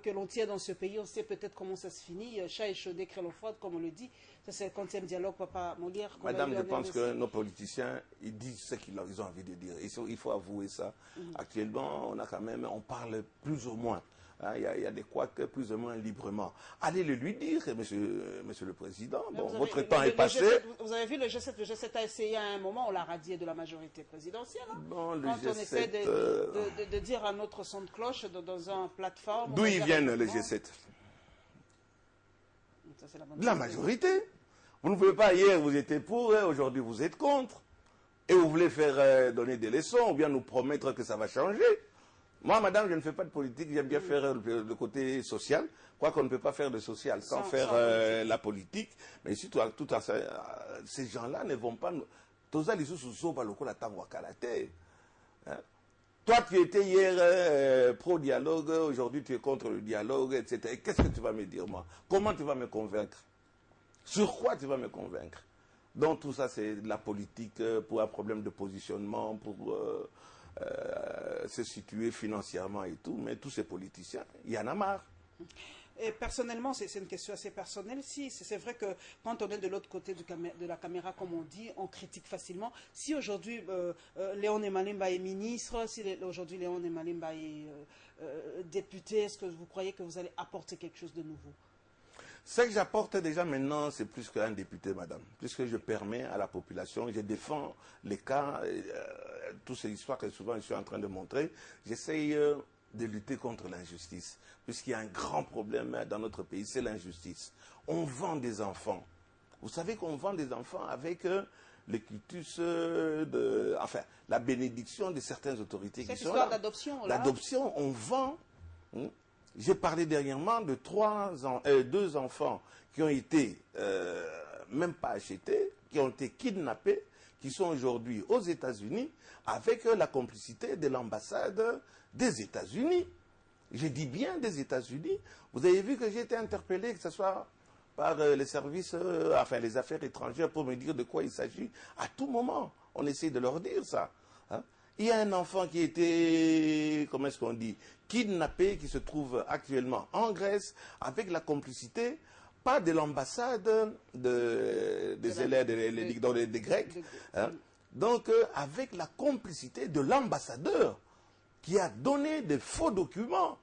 que l'on tient dans ce pays. On sait peut-être comment ça se finit. Chat échaudé, crée froide, comme on le dit. Ça, c'est le 50e dialogue, papa Molière. Madame, je pense que nos politiciens, ils disent ce qu'ils ont envie de dire. Il faut avouer ça. Actuellement, on parle plus ou moins. Hein, il y a des couacs plus ou moins librement. Allez le lui dire, monsieur le Président. Bon, votre temps est passé. Vous avez vu le G7 a essayé à un moment, on l'a radié de la majorité présidentielle. Hein, bon, quand on essaie de dire un autre son de cloche dans une plateforme. D'où ils viennent, le G7? De la majorité. Vous ne pouvez pas, hier vous étiez pour, aujourd'hui vous êtes contre. Et vous voulez faire donner des leçons ou bien nous promettre que ça va changer. Moi, madame, je ne fais pas de politique, j'aime bien faire le côté social. Quoi qu'on ne peut pas faire de social sans faire la politique. Mais surtout, ces gens-là ne vont pas... Toi, tu étais hier pro-dialogue, aujourd'hui tu es contre le dialogue, etc. Qu'est-ce que tu vas me dire, moi? Comment tu vas me convaincre? Sur quoi tu vas me convaincre? Donc tout ça, c'est de la politique pour un problème de positionnement, pour... se situer financièrement et tout, mais tous ces politiciens, il y en a marre. Et personnellement, c'est une question assez personnelle. Si, c'est vrai que quand on est de l'autre côté de la caméra, comme on dit, on critique facilement. Si aujourd'hui Léon Emalimba est ministre, si aujourd'hui Léon Emalimba est député, est-ce que vous croyez que vous allez apporter quelque chose de nouveau? Ce que j'apporte déjà maintenant, c'est plus qu'un député, madame. Puisque je permets à la population, je défends les cas, toutes ces histoires que souvent je suis en train de montrer, j'essaye de lutter contre l'injustice. Puisqu'il y a un grand problème dans notre pays, c'est l'injustice. On vend des enfants. Vous savez qu'on vend des enfants avec le quitus enfin, la bénédiction de certaines autorités qui sont là. L'adoption, l'adoption, on vend... J'ai parlé dernièrement de 2 enfants qui ont été, même pas achetés, qui ont été kidnappés, qui sont aujourd'hui aux États-Unis, avec la complicité de l'ambassade des États-Unis. Je dis bien des États-Unis. Vous avez vu que j'ai été interpellé, que ce soit par les services, enfin les affaires étrangères, pour me dire de quoi il s'agit. À tout moment, On essaie de leur dire ça. Hein. Il y a un enfant qui a été, comment est-ce qu'on dit, kidnappé, qui se trouve actuellement en Grèce, avec la complicité, pas de l'ambassade des élèves des Grecs, hein. Donc avec la complicité de l'ambassadeur, qui a donné des faux documents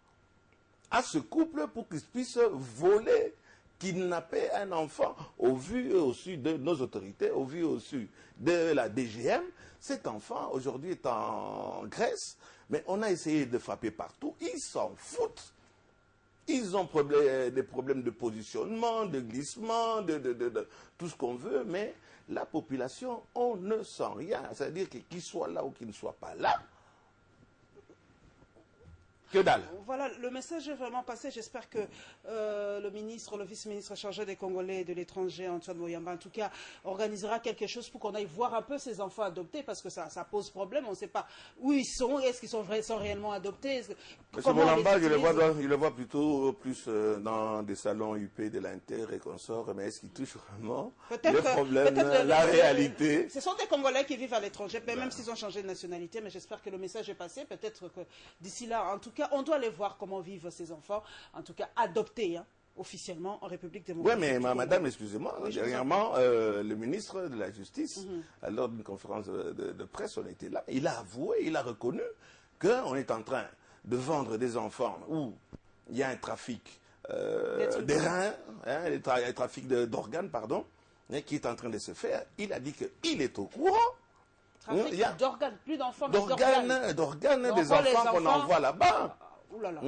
à ce couple pour qu'ils puissent voler, kidnapper un enfant au vu et au su de nos autorités, au vu et au su de la DGM. Cet enfant, aujourd'hui, est en Grèce, mais on a essayé de frapper partout. Ils s'en foutent. Ils ont des problèmes de positionnement, de glissement, de tout ce qu'on veut, mais la population, on ne sent rien. C'est-à-dire que qu'il soit là ou qu'il ne soit pas là, que dalle. Voilà, le message est vraiment passé. J'espère que le vice-ministre chargé des Congolais et de l'étranger, Antoine Moyamba, en tout cas, organisera quelque chose pour qu'on aille voir un peu ces enfants adoptés, parce que ça pose problème. On ne sait pas où ils sont, est-ce qu'ils sont réellement adoptés. M. Moyamba, je le vois plutôt plus dans des salons UP de l'Inter et consorts, mais est-ce qu'ils touchent vraiment le problème, la réalité? Ce sont des Congolais qui vivent à l'étranger, même s'ils ont changé de nationalité, mais j'espère que le message est passé. Peut-être que d'ici là, en tout cas, on doit aller voir comment vivent ces enfants, en tout cas adoptés, hein, officiellement en République démocratique. Oui, mais madame, excusez-moi, dernièrement, le ministre de la Justice, lors d'une conférence de presse, on était là, il a avoué, il a reconnu qu'on est en train de vendre des enfants où il y a un trafic des reins, hein, un trafic d'organes, pardon, qui est en train de se faire. Il a dit qu'il est au courant. D'organes, plus d'enfants, d'organes des enfants qu'on envoie là-bas. Oulala.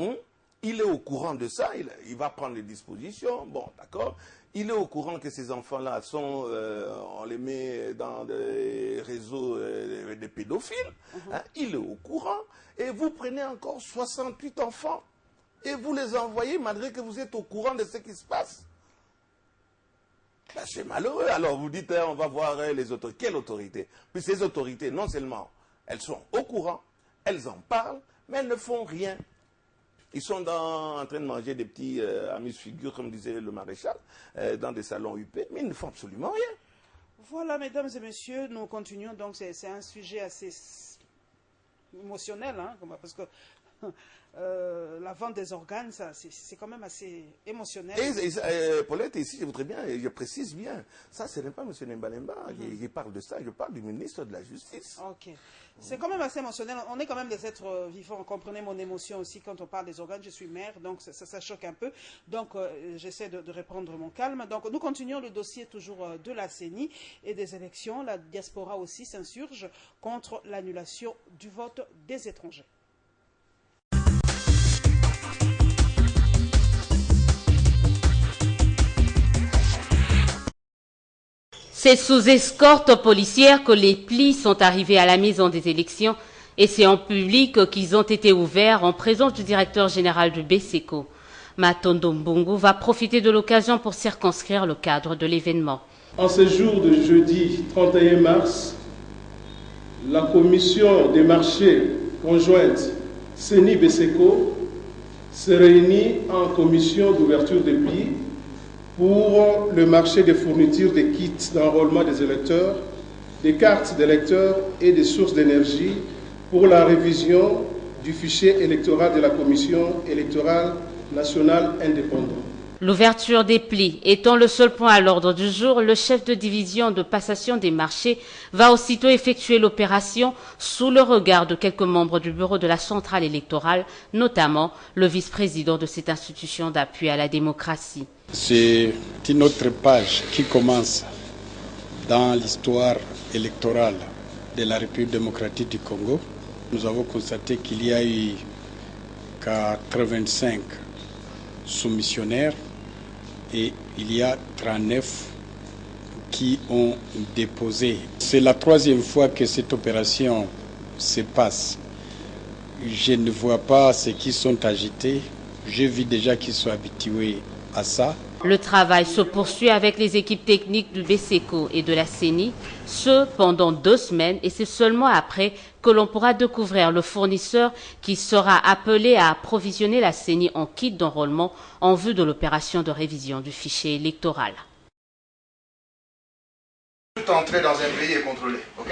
Il est au courant de ça, il va prendre les dispositions, bon, d'accord. Il est au courant que ces enfants-là sont, on les met dans des réseaux de pédophiles. Hein, il est au courant. Et vous prenez encore 68 enfants et vous les envoyez malgré que vous êtes au courant de ce qui se passe. Ben, c'est malheureux. Alors vous dites, on va voir les autorités. Quelle autorité? Puis ces autorités, non seulement elles sont au courant, elles en parlent, mais elles ne font rien. Ils sont en train de manger des petits amuse-figures, comme disait le maréchal, dans des salons UP, mais ils ne font absolument rien. Voilà, mesdames et messieurs, nous continuons. Donc c'est un sujet assez émotionnel, hein, parce que la vente des organes, c'est quand même assez émotionnel. Et Paulette, ici, je voudrais bien, je précise bien, ça, ce n'est pas M. Nembalemba qui parle de ça, je parle du ministre de la Justice. Ok. C'est quand même assez émotionnel. On est quand même des êtres vivants. Comprenez mon émotion aussi quand on parle des organes. Je suis mère, donc ça choque un peu. Donc, j'essaie de reprendre mon calme. Donc, nous continuons le dossier toujours de la CENI et des élections. La diaspora aussi s'insurge contre l'annulation du vote des étrangers. C'est sous escorte policière que les plis sont arrivés à la maison des élections et c'est en public qu'ils ont été ouverts en présence du directeur général du BSECO. Matondo Mbungu va profiter de l'occasion pour circonscrire le cadre de l'événement. En ce jour de jeudi 31 mars, la commission des marchés conjointe CENI-BSECO se réunit en commission d'ouverture des plis pour le marché des fournitures des kits d'enrôlement des électeurs, des cartes d'électeurs et des sources d'énergie pour la révision du fichier électoral de la Commission électorale nationale indépendante. L'ouverture des plis étant le seul point à l'ordre du jour, le chef de division de passation des marchés va aussitôt effectuer l'opération sous le regard de quelques membres du bureau de la centrale électorale, notamment le vice-président de cette institution d'appui à la démocratie. C'est une autre page qui commence dans l'histoire électorale de la République démocratique du Congo. Nous avons constaté qu'il y a eu 85 soumissionnaires et il y a 39 qui ont déposé. C'est la troisième fois que cette opération se passe. Je ne vois pas ceux qui sont agités. Je vis déjà qu'ils sont habitués à ça. Le travail se poursuit avec les équipes techniques du BSECO et de la CENI, ce pendant 2 semaines, et c'est seulement après que l'on pourra découvrir le fournisseur qui sera appelé à approvisionner la CENI en kit d'enrôlement en vue de l'opération de révision du fichier électoral. Toute entrée dans un pays est contrôlée, ok?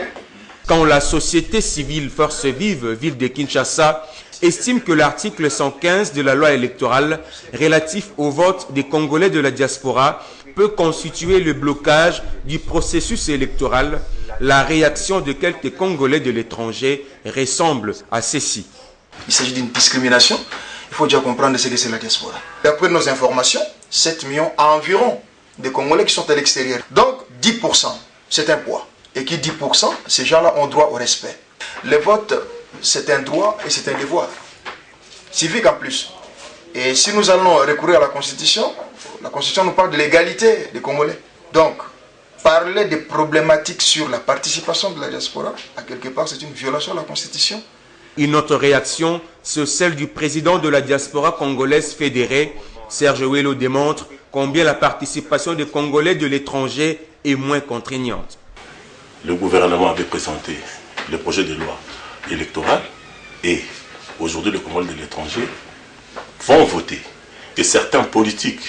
quand la société civile Force Vive, ville de Kinshasa, estime que l'article 115 de la loi électorale relatif au vote des Congolais de la diaspora peut constituer le blocage du processus électoral. La réaction de quelques Congolais de l'étranger ressemble à ceci. Il s'agit d'une discrimination. Il faut déjà comprendre ce que c'est la diaspora. D'après nos informations, 7 millions environ de Congolais qui sont à l'extérieur. Donc 10%, c'est un poids. Et qui 10%, ces gens-là ont droit au respect. Le vote, c'est un droit et c'est un devoir. Civique en plus. Et si nous allons recourir à la Constitution nous parle de l'égalité des Congolais. Donc, parler des problématiques sur la participation de la diaspora, à quelque part, c'est une violation de la Constitution. Une autre réaction, c'est celle du président de la diaspora congolaise fédérée. Serge Ouello démontre combien la participation des Congolais de l'étranger est moins contraignante. Le gouvernement avait présenté le projet de loi électorale et aujourd'hui les Congolais de l'étranger vont voter. Et certains politiques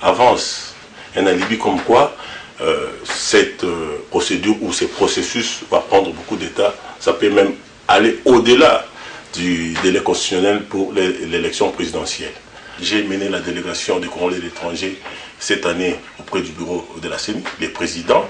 avancent un alibi comme quoi cette procédure ou ce processus va prendre beaucoup d'état. Ça peut même aller au-delà du délai constitutionnel pour l'élection présidentielle. J'ai mené la délégation des Congolais de l'étranger cette année auprès du bureau de la CENI. Le président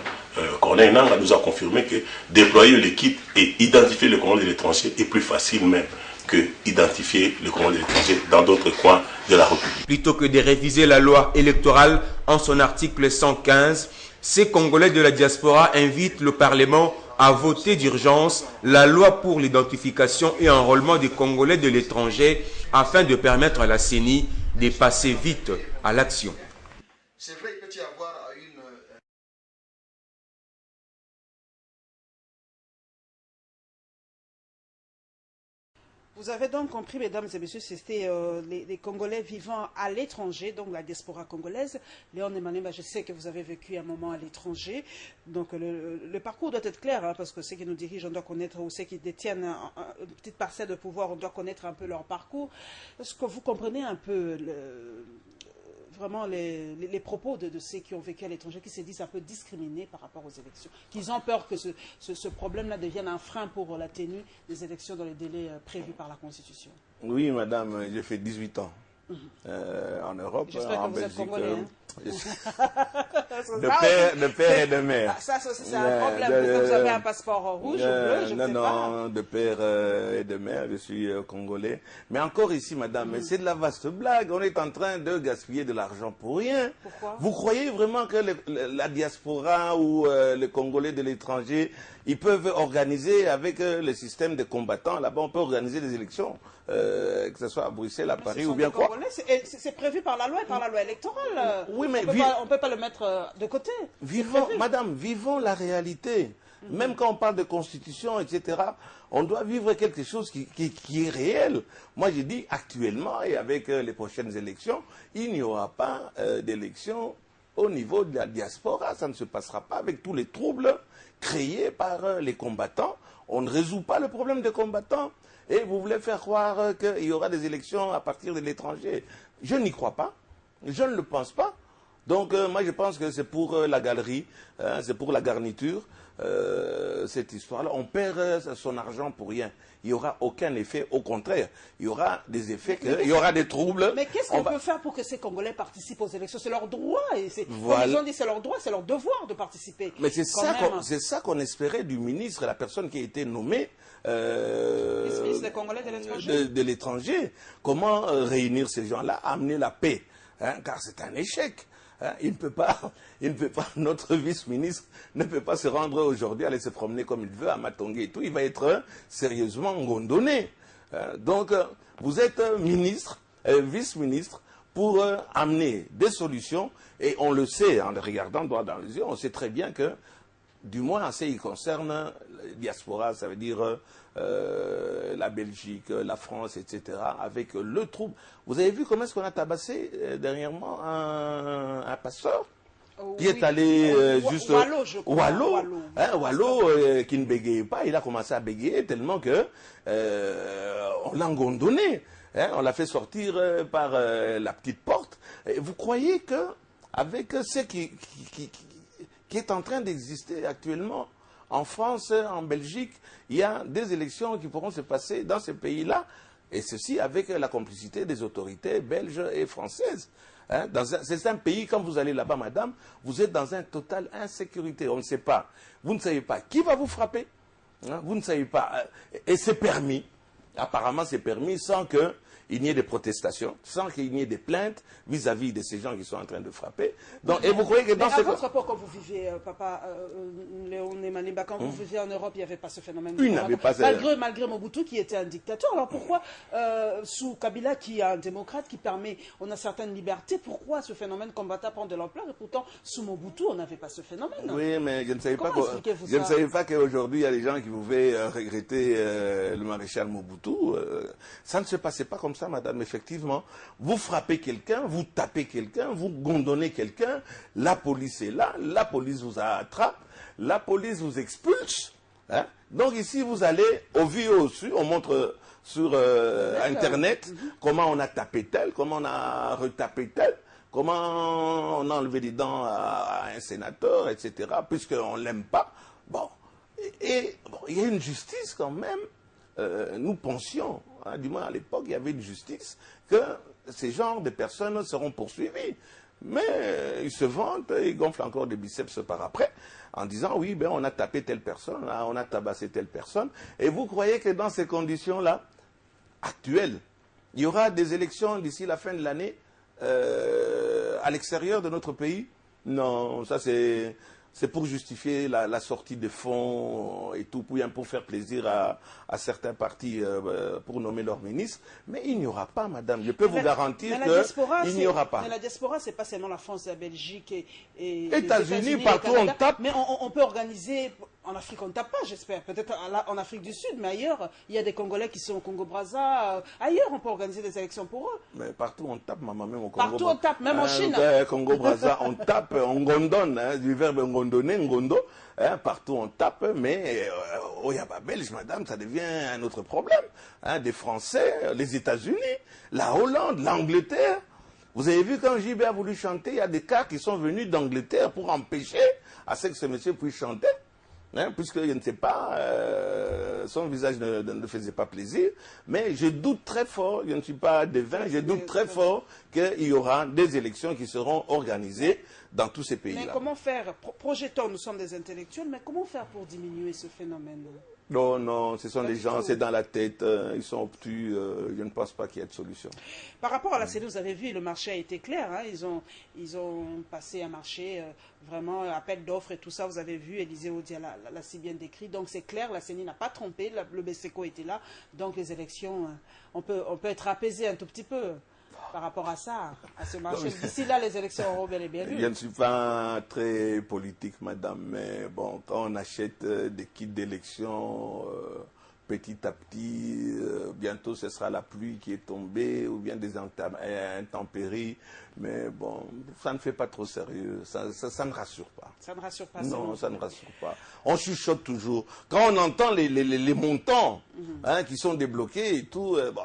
Corneille Nangaa nous a confirmé que déployer l'équipe et identifier le Congolais de l'étranger est plus facile même que identifier le Congolais de l'étranger dans d'autres coins de la République. Plutôt que de réviser la loi électorale en son article 115, ces Congolais de la diaspora invitent le Parlement à voter d'urgence la loi pour l'identification et enrôlement des Congolais de l'étranger afin de permettre à la CENI de passer vite à l'action. C'est vrai, il peut y avoir une... Vous avez donc compris, mesdames et messieurs, c'était les Congolais vivant à l'étranger, donc la diaspora congolaise. Léon Emmanuel, je sais que vous avez vécu un moment à l'étranger. Donc le parcours doit être clair, hein, parce que ceux qui nous dirigent, on doit connaître, ou ceux qui détiennent une petite parcelle de pouvoir, on doit connaître un peu leur parcours. Est-ce que vous comprenez un peu vraiment les propos de ceux qui ont vécu à l'étranger, qui se disent un peu discriminés par rapport aux élections, qu'ils ont peur que ce problème-là devienne un frein pour la tenue des élections dans les délais prévus par la Constitution? Oui, madame, j'ai fait 18 ans en Europe, en Belgique. De père et de mère. Ça, c'est un problème, parce que vous avez un passeport rouge ou bleu, je ne sais pas. Non, de père et de mère, je suis congolais. Mais encore ici, madame, c'est de la vaste blague. On est en train de gaspiller de l'argent pour rien. Pourquoi? Vous croyez vraiment que la diaspora ou les Congolais de l'étranger, ils peuvent organiser avec le système de combattants, là-bas, on peut organiser des élections, que ce soit à Bruxelles, à Paris ou bien quoi? C'est prévu par la loi et par la loi électorale. Oui, mais on ne peut pas le mettre de côté. Madame, vivons la réalité. Même quand on parle de constitution, etc., on doit vivre quelque chose qui est réel. Moi, je dis actuellement, et avec les prochaines élections, il n'y aura pas d'élection au niveau de la diaspora. Ça ne se passera pas avec tous les troubles créés par les combattants. On ne résout pas le problème des combattants. Et vous voulez faire croire qu'il y aura des élections à partir de l'étranger. Je n'y crois pas. Je ne le pense pas. Donc, moi, je pense que c'est pour la galerie, hein, c'est pour la garniture, cette histoire-là. On perd son argent pour rien. Il n'y aura aucun effet. Au contraire, il y aura des effets, il y aura des troubles. Mais qu'est-ce qu'on peut faire pour que ces Congolais participent aux élections? C'est leur droit. Et voilà. Comme ils ont dit, c'est leur droit, c'est leur devoir de participer. Mais c'est ça qu'on espérait du ministre, la personne qui a été nommée. Vice-ministre des Congolais de l'étranger. De l'étranger. Comment réunir ces gens-là, amener la paix, hein, car c'est un échec. Hein, il ne peut pas, notre vice-ministre ne peut pas se rendre aujourd'hui, aller se promener comme il veut à Matongé et tout. Il va être sérieusement gondonné. Donc, vous êtes ministre, vice-ministre, pour amener des solutions. Et on le sait, en le regardant droit dans les yeux, on sait très bien que, du moins en ce qui concerne la diaspora, ça veut dire la Belgique, la France, etc., avec le trouble. Vous avez vu comment est-ce qu'on a tabassé dernièrement un pasteur qui est allé juste... Wallo, je crois. Wallo, qui ne bégayait pas, il a commencé à bégayer tellement que on l'a gondonné. Hein, on l'a fait sortir par la petite porte. Et vous croyez que avec ce qui est en train d'exister actuellement, en France, en Belgique, il y a des élections qui pourront se passer dans ces pays-là, et ceci avec la complicité des autorités belges et françaises. Hein, c'est un pays, quand vous allez là-bas, madame, vous êtes dans une totale insécurité. On ne sait pas. Vous ne savez pas qui va vous frapper. Hein, vous ne savez pas. Et c'est permis. Apparemment, c'est permis sans qu'il n'y ait des protestations, sans qu'il n'y ait des plaintes vis-à-vis de ces gens qui sont en train de frapper. Donc, et vous croyez que dans ce... votre rapport, quand vous vivez, papa Léon Maniba, quand vous viviez en Europe, il n'y avait pas ce phénomène. Malgré Mobutu qui était un dictateur. Alors pourquoi, sous Kabila qui est un démocrate, qui permet, on a certaines libertés, pourquoi ce phénomène combattant prend de l'ampleur et pourtant, sous Mobutu, on n'avait pas ce phénomène? Oui, mais je ne savais pas qu'aujourd'hui, il y a des gens qui pouvaient regretter le maréchal Mobutu. Ça ne se passait pas comme ça, madame. Effectivement, vous frappez quelqu'un, vous tapez quelqu'un, vous gondonnez quelqu'un, la police est là, la police vous attrape, la police vous expulse. Hein? Donc ici, vous allez au vu et au su, on montre sur Internet comment on a tapé tel, comment on a retapé tel, comment on a enlevé des dents à un sénateur, etc., puisqu'on ne l'aime pas. Bon, bon, il y a une justice quand même. Nous pensions, hein, du moins à l'époque, il y avait une justice, que ces genres de personnes seront poursuivies. Mais ils se vantent, ils gonflent encore des biceps par après, en disant, oui, ben, on a tapé telle personne, on a tabassé telle personne. Et vous croyez que dans ces conditions-là, actuelles, il y aura des élections d'ici la fin de l'année à l'extérieur de notre pays? Non, ça c'est pour justifier la sortie de fonds et tout, pour faire plaisir à certains partis pour nommer leurs ministres. Mais il n'y aura pas, madame. Je peux vous garantir qu'il n'y aura pas. Mais la diaspora, ce n'est pas seulement la France, la Belgique et États-Unis, partout on tape. Mais on peut organiser... En Afrique, on ne tape pas, j'espère. Peut-être en Afrique du Sud, mais ailleurs, il y a des Congolais qui sont au Congo-Brazza. Ailleurs, on peut organiser des élections pour eux. Mais partout, on tape, maman, même au Congo. Partout, on tape, même en Chine. Congo-Brazza, on tape, on gondonne, hein, du verbe ngondonner, ngondo. Hein, partout, on tape, mais au Yaba belge, madame, ça devient un autre problème. Hein, des Français, les États-Unis, la Hollande, l'Angleterre. Vous avez vu quand JB a voulu chanter, il y a des cas qui sont venus d'Angleterre pour empêcher à ce que ce monsieur puisse chanter. Hein, puisque je ne sais pas, son visage ne faisait pas plaisir, mais je doute très fort, je ne suis pas devin, je doute très fort qu'il y aura des élections qui seront organisées dans tous ces pays-là. Mais comment faire, projetons, nous sommes des intellectuels, mais comment faire pour diminuer ce phénomène? Non, non, ce sont des gens, c'est dans la tête, ils sont obtus, je ne pense pas qu'il y ait de solution. Par rapport à la CENI, vous avez vu, le marché a été clair, hein, ils ont passé un marché, vraiment, appel d'offres et tout ça, vous avez vu, Élisée Odia l'a si bien décrit, donc c'est clair, la CENI n'a pas trompé, le BSECO était là, donc les élections, on peut être apaisé un tout petit peu. Par rapport à ça, à ce marché. D'ici là, les élections auront bel et bien lieu. Je ne suis pas très politique, madame, mais bon, quand on achète des kits d'élection petit à petit, bientôt ce sera la pluie qui est tombée ou bien des intempéries, mais bon, ça ne fait pas trop sérieux, ça ne rassure pas. Ça ne rassure pas. Non, ça ne rassure pas. On chuchote toujours. Quand on entend les montants hein, qui sont débloqués et tout, bon,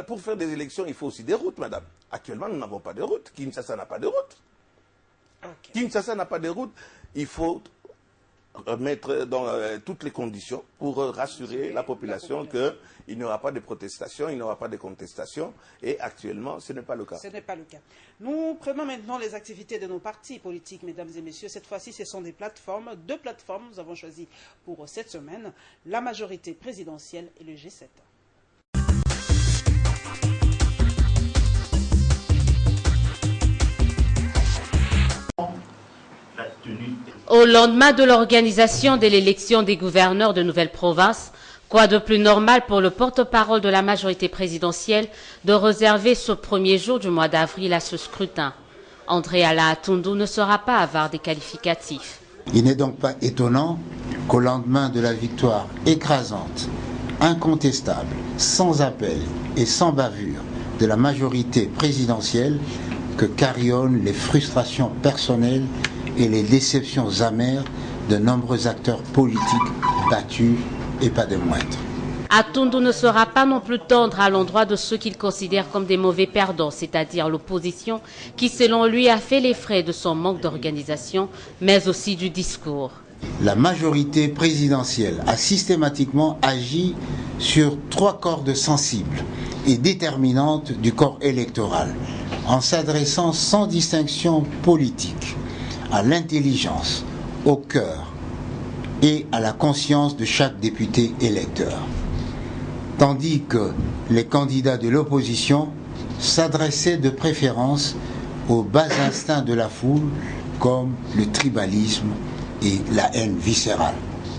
pour faire des élections, il faut aussi des routes, madame. Actuellement, nous n'avons pas de route. Kinshasa n'a pas de route. Okay. Kinshasa n'a pas de route. Il faut mettre dans toutes les conditions pour rassurer la population qu'il n'y aura pas de protestation, il n'y aura pas de contestation. Et actuellement, ce n'est pas le cas. Ce n'est pas le cas. Nous prenons maintenant les activités de nos partis politiques, mesdames et messieurs. Cette fois-ci, ce sont des plateformes. 2 plateformes, nous avons choisi pour cette semaine. La majorité présidentielle et le G7. Au lendemain de l'organisation de l'élection des gouverneurs de nouvelles provinces, quoi de plus normal pour le porte-parole de la majorité présidentielle de réserver ce premier jour du mois d'avril à ce scrutin. André Ala Atundu ne sera pas avare des qualificatifs. Il n'est donc pas étonnant qu'au lendemain de la victoire écrasante, incontestable, sans appel et sans bavure de la majorité présidentielle, que carillonnent les frustrations personnelles et les déceptions amères de nombreux acteurs politiques battus et pas des moindres. Atundu ne sera pas non plus tendre à l'endroit de ceux qu'il considère comme des mauvais perdants, c'est-à-dire l'opposition qui, selon lui, a fait les frais de son manque d'organisation, mais aussi du discours. La majorité présidentielle a systématiquement agi sur 3 cordes sensibles et déterminantes du corps électoral, en s'adressant sans distinction politique à l'intelligence, au cœur et à la conscience de chaque député électeur. Tandis que les candidats de l'opposition s'adressaient de préférence aux bas instincts de la foule comme le tribalisme et la haine viscérale.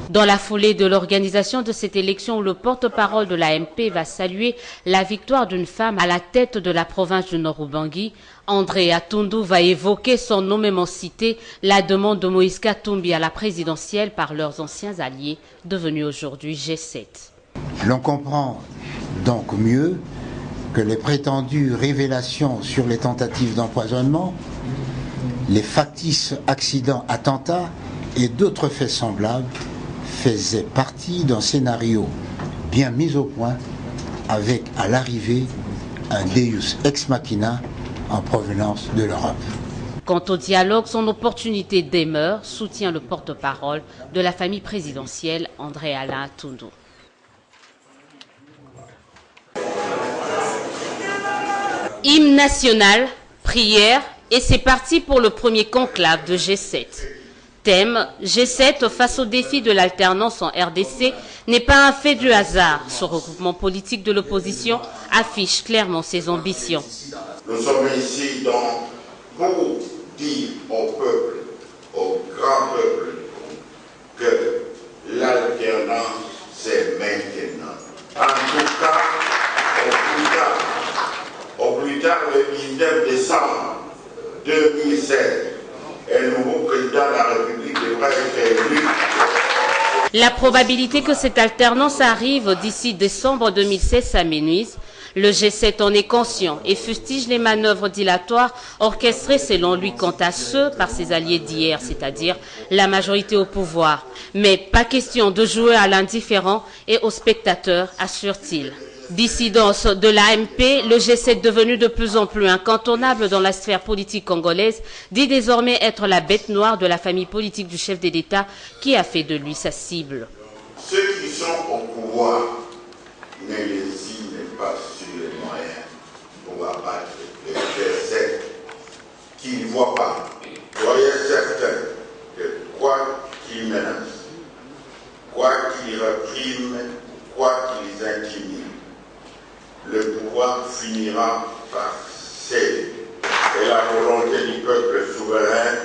Dans la foulée de l'organisation de cette élection, le porte-parole de l'AMP va saluer la victoire d'une femme à la tête de la province du Nord-Ubangi. André Atundu va évoquer sans nommément citer la demande de Moïse Katumbi à la présidentielle par leurs anciens alliés, devenus aujourd'hui G7. L'on comprend donc mieux que les prétendues révélations sur les tentatives d'empoisonnement, les factices accidents, attentats et d'autres faits semblables faisaient partie d'un scénario bien mis au point avec à l'arrivée un Deus ex machina en provenance de l'Europe. Quant au dialogue, son opportunité demeure, soutient le porte-parole de la famille présidentielle, André Alain Atundu. Hymne national, prière, et c'est parti pour le premier conclave de G7. Thème, G7 face au défi de l'alternance en RDC n'est pas un fait du hasard. Ce regroupement politique de l'opposition affiche clairement ses ambitions. Nous sommes ici donc pour dire au peuple, au grand peuple, que l'alternance c'est maintenant. En tout cas, au plus tard, le 19 décembre 2016, un nouveau président de la République devra être élu. La probabilité que cette alternance arrive d'ici décembre 2016 s'amenuise. Le G7 en est conscient et fustige les manœuvres dilatoires orchestrées selon lui quant à ceux par ses alliés d'hier, c'est-à-dire la majorité au pouvoir. Mais pas question de jouer à l'indifférent et aux spectateurs, assure-t-il. Dissidence de l'AMP, le G7 devenu de plus en plus incontournable dans la sphère politique congolaise, dit désormais être la bête noire de la famille politique du chef de l'État qui a fait de lui sa cible. Ceux qui sont au pouvoir ne lésinent pas sur les moyens pour abattre le G7 qu'ils ne voient pas. Soyez certains que quoi qu'ils menacent, quoi qu'ils répriment, quoi qu'ils intimident, le pouvoir finira par céder et la volonté du peuple souverain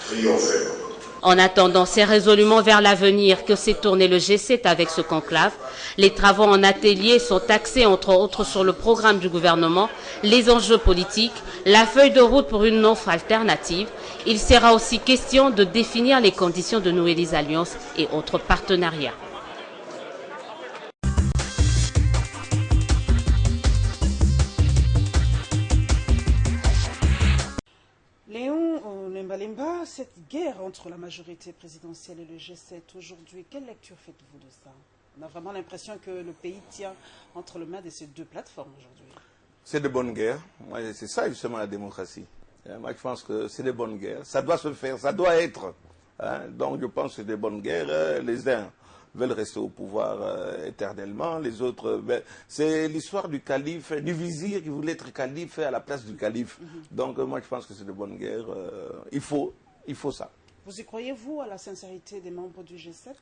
triomphera. En attendant, c'est résolument vers l'avenir que s'est tourné le G7 avec ce conclave. Les travaux en atelier sont axés entre autres sur le programme du gouvernement, les enjeux politiques, la feuille de route pour une offre alternative. Il sera aussi question de définir les conditions de nouvelles alliances et autres partenariats. Léon Lemba, cette guerre entre la majorité présidentielle et le G7 aujourd'hui, quelle lecture faites-vous de ça? On a vraiment l'impression que le pays tient entre les mains de ces deux plateformes aujourd'hui. C'est de bonnes guerres. C'est ça justement la démocratie. Moi je pense que c'est de bonnes guerres. Ça doit se faire, ça doit être. Donc je pense que c'est de bonnes guerres. Les uns veulent rester au pouvoir éternellement, les autres... c'est l'histoire du calife, du vizir qui voulait être calife à la place du calife. Donc moi je pense que c'est de bonnes guerres. Il faut ça. Vous y croyez, vous, à la sincérité des membres du G7?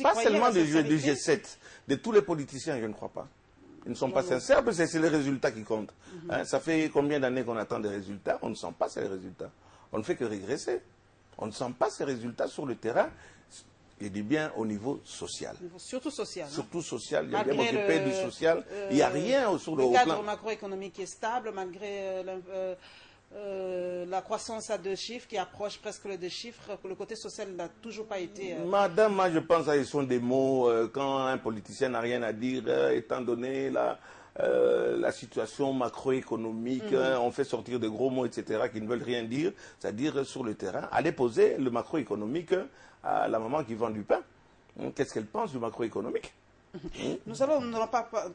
Pas seulement du G7, de tous les politiciens, je ne crois pas. Ils ne sont pas sincères, parce que c'est les résultats qui comptent. Ça fait combien d'années qu'on attend des résultats? On ne sent pas ces résultats. On ne fait que régresser. On ne sent pas ces résultats sur le terrain. Je dis bien au niveau social. Surtout social. Surtout social. Il y a bien occupé du social. Il n'y a rien sur le haut plan. Le cadre macroéconomique est stable, malgré la croissance à 2 chiffres qui approche presque les 2 chiffres. Le côté social n'a toujours pas été... Madame, moi je pense que ce sont des mots quand un politicien n'a rien à dire, étant donné la situation macroéconomique, on fait sortir de gros mots, etc., qui ne veulent rien dire, c'est-à-dire sur le terrain. Allez poser le macroéconomique à la maman qui vend du pain. Qu'est-ce qu'elle pense du macroéconomique? Nous n'allons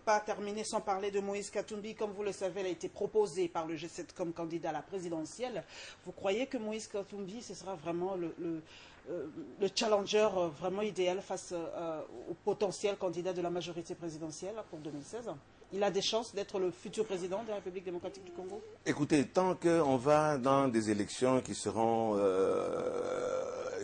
pas terminer sans parler de Moïse Katumbi. Comme vous le savez, il a été proposé par le G7 comme candidat à la présidentielle. Vous croyez que Moïse Katumbi, ce sera vraiment le challenger vraiment idéal face au potentiel candidat de la majorité présidentielle pour 2016? Il a des chances d'être le futur président de la République démocratique du Congo? Écoutez, tant qu'on va dans des élections qui seront...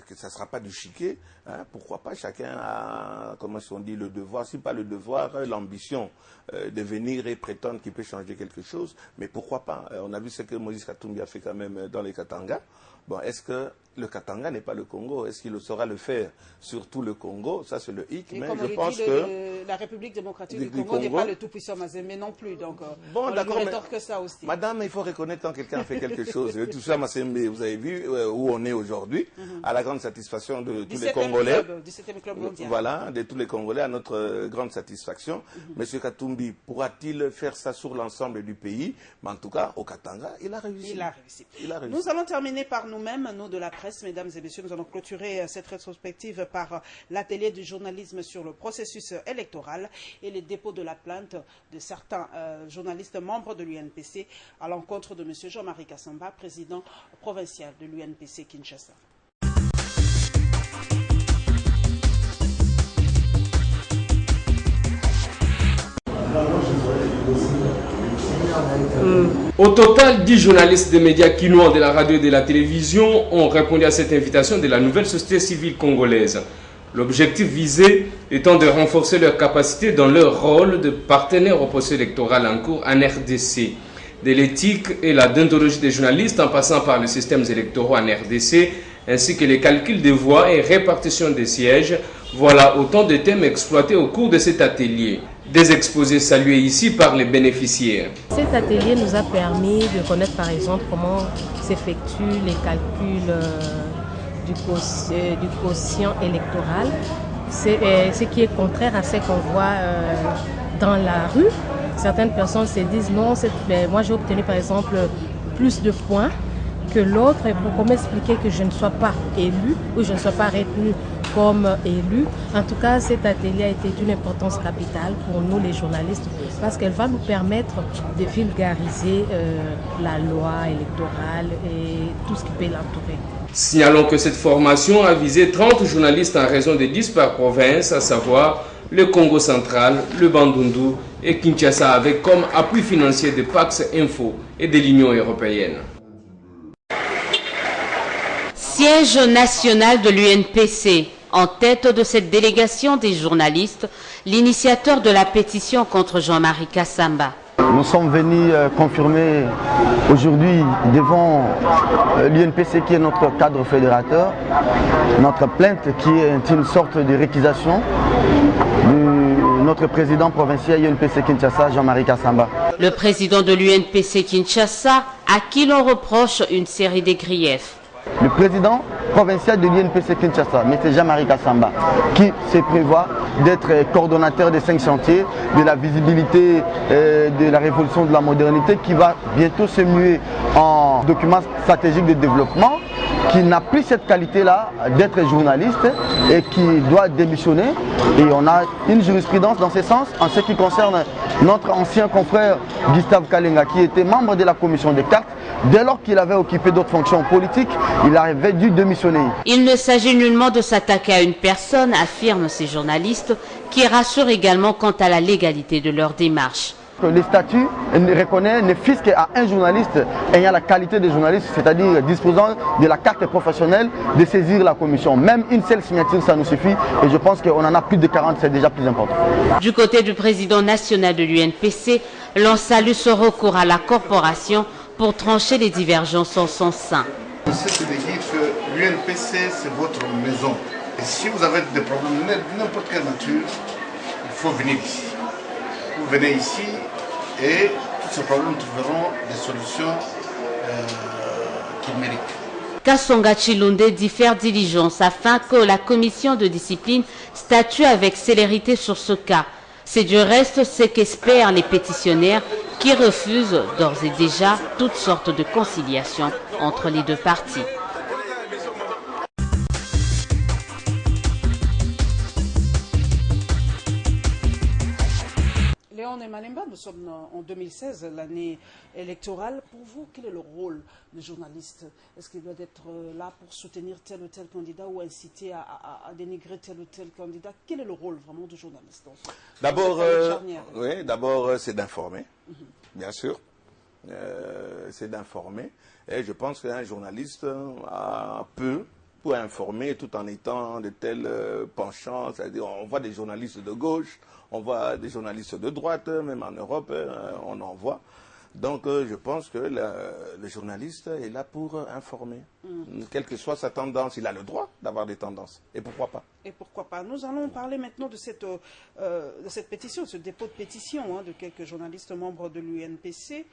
que ça ne sera pas du chiquet, hein, pourquoi pas chacun a, comment on dit, le devoir, si pas le devoir, l'ambition de venir et prétendre qu'il peut changer quelque chose, mais pourquoi pas? On a vu ce que Moïse Katumbi a fait quand même dans les Katanga. Bon, est-ce que le Katanga n'est pas le Congo? Est-ce qu'il saura le faire sur tout le Congo? Ça, c'est le hic, mais je pense que... La République démocratique du Congo n'est pas le tout-puissant Mazembe non plus, donc bon, on lui rétorque que ça aussi. Madame, il faut reconnaître quand quelqu'un a fait quelque chose. Le tout-puissant Mazembe, vous avez vu où on est aujourd'hui, à la grande satisfaction de tous les Congolais. 17e club mondial. Voilà, de tous les Congolais, à notre grande satisfaction. Monsieur Katumbi, pourra-t-il faire ça sur l'ensemble du pays? Mais en tout cas, au Katanga, il a réussi. Il a réussi. Il a réussi. Nous allons terminer par nous-mêmes, nous de la presse, mesdames et messieurs. Nous allons clôturer cette rétrospective par l'atelier du journalisme sur le processus électoral et les dépôts de la plainte de certains journalistes membres de l'UNPC à l'encontre de M. Jean-Marie Kassamba, président provincial de l'UNPC Kinshasa. Au total, 10 journalistes des médias quinois de la radio et de la télévision ont répondu à cette invitation de la nouvelle société civile congolaise. L'objectif visé étant de renforcer leur capacité dans leur rôle de partenaire au processus électoral en cours en RDC. De l'éthique et la déontologie des journalistes en passant par les systèmes électoraux en RDC, ainsi que les calculs des voix et répartition des sièges, voilà autant de thèmes exploités au cours de cet atelier. Des exposés salués ici par les bénéficiaires. Cet atelier nous a permis de connaître par exemple comment s'effectuent les calculs du quotient électoral, ce qui est contraire à ce qu'on voit dans la rue. Certaines personnes se disent non, moi j'ai obtenu par exemple plus de points que l'autre, et pour m'expliquer que je ne sois pas élu ou je ne sois pas retenu comme élu. En tout cas, cet atelier a été d'une importance capitale pour nous les journalistes parce qu'elle va nous permettre de vulgariser la loi électorale et tout ce qui peut l'entourer. Signalons que cette formation a visé 30 journalistes en raison de 10 par province, à savoir le Congo central, le Bandundu et Kinshasa, avec comme appui financier de Pax Info et de l'Union européenne. Siège national de l'UNPC. En tête de cette délégation des journalistes, l'initiateur de la pétition contre Jean-Marie Kassamba. Nous sommes venus confirmer aujourd'hui devant l'UNPC qui est notre cadre fédérateur, notre plainte qui est une sorte de réquisition de notre président provincial UNPC Kinshasa, Jean-Marie Kassamba. Le président de l'UNPC Kinshasa, à qui l'on reproche une série de griefs. Le président provincial de l'UNPC Kinshasa, M. Jean-Marie Kassamba, qui se prévoit d'être coordonnateur des 5 chantiers, de la visibilité de la révolution de la modernité, qui va bientôt se muer en document stratégique de développement, qui n'a plus cette qualité-là d'être journaliste et qui doit démissionner. Et on a une jurisprudence dans ce sens en ce qui concerne notre ancien confrère Gustave Kalenga, qui était membre de la commission des cartes. Dès lors qu'il avait occupé d'autres fonctions politiques, il avait dû démissionner. Il ne s'agit nullement de s'attaquer à une personne, affirment ces journalistes, qui rassurent également quant à la légalité de leur démarche. Le statut ne fixe qu'à un journaliste ayant la qualité de journaliste, c'est-à-dire disposant de la carte professionnelle, de saisir la commission. Même une seule signature, ça nous suffit. Et je pense qu'on en a plus de 40, c'est déjà plus important. Du côté du président national de l'UNPC, l'on salue ce recours à la corporation pour trancher les divergences en son sein. C'est de dire que l'UNPC, c'est votre maison. Et si vous avez des problèmes de n'importe quelle nature, il faut venir ici. Vous venez ici et tous ces problèmes trouveront des solutions qu'ils méritent. Kassonga Chilunde dit faire diligence afin que la commission de discipline statue avec célérité sur ce cas. C'est du reste ce qu'espèrent les pétitionnaires qui refusent d'ores et déjà toutes sortes de conciliation entre les deux parties. René Malemba, nous sommes en 2016, l'année électorale. Pour vous, quel est le rôle du journaliste? Est-ce qu'il doit être là pour soutenir tel ou tel candidat ou inciter à dénigrer tel ou tel candidat? Quel est le rôle vraiment du journaliste? D'abord, c'est d'informer, bien sûr. C'est d'informer. Et je pense qu'un journaliste peut informer tout en étant de tels penchants. C'est-à-dire, on voit des journalistes de gauche, on voit des journalistes de droite, même en Europe, on en voit. Donc, je pense que le journaliste est là pour informer. Quelle que soit sa tendance, il a le droit d'avoir des tendances. Et pourquoi pas? Et pourquoi pas? Nous allons parler maintenant de cette pétition, ce dépôt de pétition de quelques journalistes membres de l'UNPC.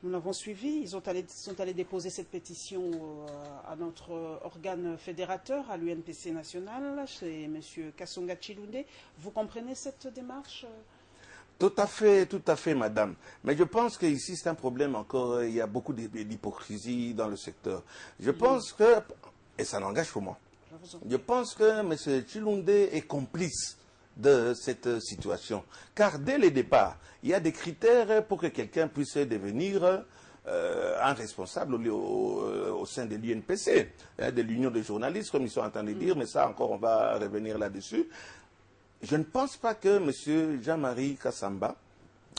Nous l'avons suivi, ils sont allés déposer cette pétition à notre organe fédérateur, à l'UNPC national, chez M. Kasonga Chilunde. Vous comprenez cette démarche? Tout à fait, madame. Mais je pense qu'ici, c'est un problème encore, il y a beaucoup d'hypocrisie dans le secteur. Je pense que, et ça n'engage que moi, je pense que M. Chilunde est complice de cette situation. Car dès le départ, il y a des critères pour que quelqu'un puisse devenir un responsable au sein de l'UNPC, de l'Union des journalistes, comme ils sont en train de dire, mais ça encore, on va revenir là-dessus. Je ne pense pas que M. Jean-Marie Kassamba,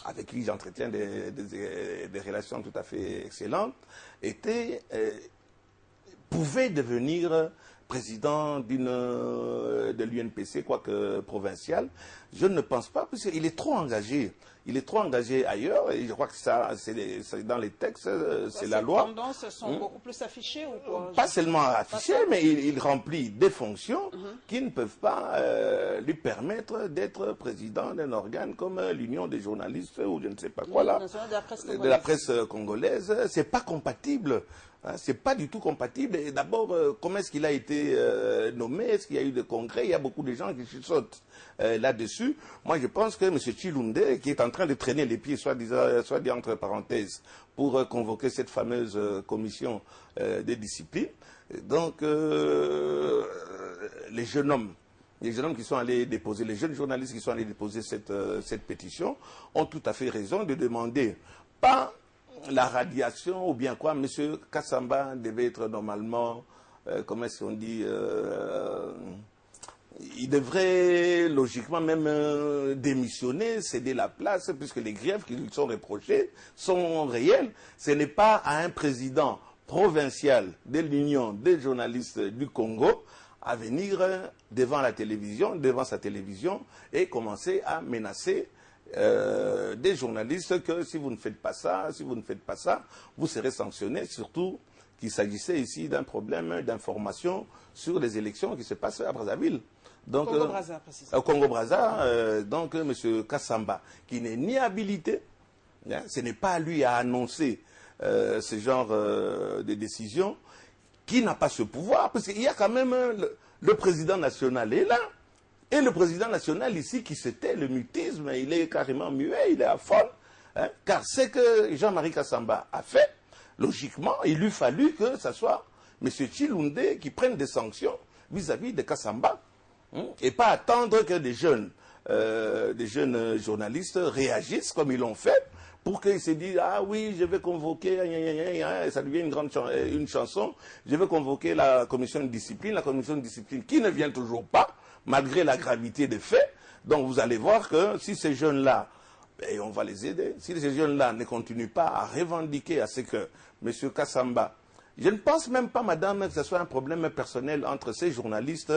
avec qui j'entretiens des relations tout à fait excellentes, pouvait devenir président de l'UNPC, quoique provincial. Je ne pense pas, parce qu'il est trop engagé. Il est trop engagé ailleurs, et je crois que ça, c'est dans les textes, c'est la loi. Les tendances sont beaucoup plus affichées ou quoi? Pas seulement affichées, mais il remplit des fonctions qui ne peuvent pas lui permettre d'être président d'un organe comme l'Union des journalistes, ou je ne sais pas quoi là, de la presse congolaise. C'est pas compatible. C'est pas du tout compatible. Et d'abord, comment est-ce qu'il a été nommé? Est-ce qu'il y a eu des congrès? Il y a beaucoup de gens qui chuchotent là-dessus. Moi, je pense que M. Chilunde, qui est en train de traîner les pieds, soit dit entre parenthèses, pour convoquer cette fameuse commission des disciplines. Donc, les jeunes hommes qui sont allés déposer, les jeunes journalistes qui sont allés déposer cette pétition, ont tout à fait raison de demander pas la radiation ou bien quoi. M. Kassamba devait être normalement, comment est-ce qu'on dit, il devrait logiquement même démissionner, céder la place, puisque les griefs qui lui sont reprochés sont réels. Ce n'est pas à un président provincial de l'Union des journalistes du Congo à venir devant sa télévision et commencer à menacer des journalistes que si vous ne faites pas ça, vous serez sanctionnés, surtout qu'il s'agissait ici d'un problème d'information sur les élections qui se passent à Brazzaville. Donc, Congo-Brazza, précisément. Au Congo-Brazza, donc M. Kassamba, qui n'est ni habilité, ce n'est pas à lui à annoncer ce genre de décision, qui n'a pas ce pouvoir, parce qu'il y a quand même le président national est là. Et le président national ici, qui c'était le mutisme, il est carrément muet, il est à fond. Car ce que Jean-Marie Kassamba a fait, logiquement, il lui fallu que ce soit M. Chilunde qui prenne des sanctions vis-à-vis de Kassamba. Et pas attendre que des jeunes journalistes réagissent comme ils l'ont fait, pour qu'ils se disent, ah oui, je vais convoquer, ça devient une chanson, je vais convoquer la commission de discipline qui ne vient toujours pas, malgré la gravité des faits. Donc vous allez voir que si ces jeunes-là, et on va les aider, si ces jeunes-là ne continuent pas à revendiquer à ce que M. Kassamba, je ne pense même pas, madame, que ce soit un problème personnel entre ces journalistes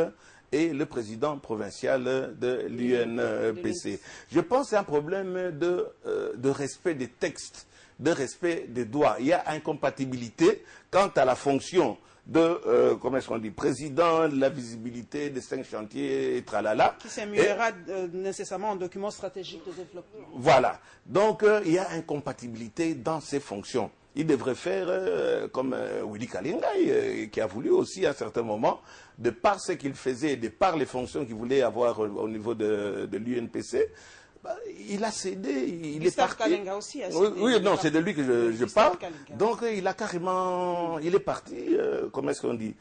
et le président provincial de l'UNPC. Je pense que c'est un problème de respect des textes, de respect des droits. Il y a incompatibilité quant à la fonction de, comment est-ce qu'on dit, président, de la visibilité des 5 chantiers, et tralala. Qui s'améliorer nécessairement en document stratégique de développement. Voilà. Donc, il y a incompatibilité dans ces fonctions. Il devrait faire comme Willy Kalingai, qui a voulu aussi à un certain moment, de par ce qu'il faisait, de par les fonctions qu'il voulait avoir au niveau de l'UNPC, il a cédé, il est parti. Kalinga aussi a cédé. Oui, non, c'est de lui que je parle. Donc il a carrément, il est parti, comment est-ce qu'on dit,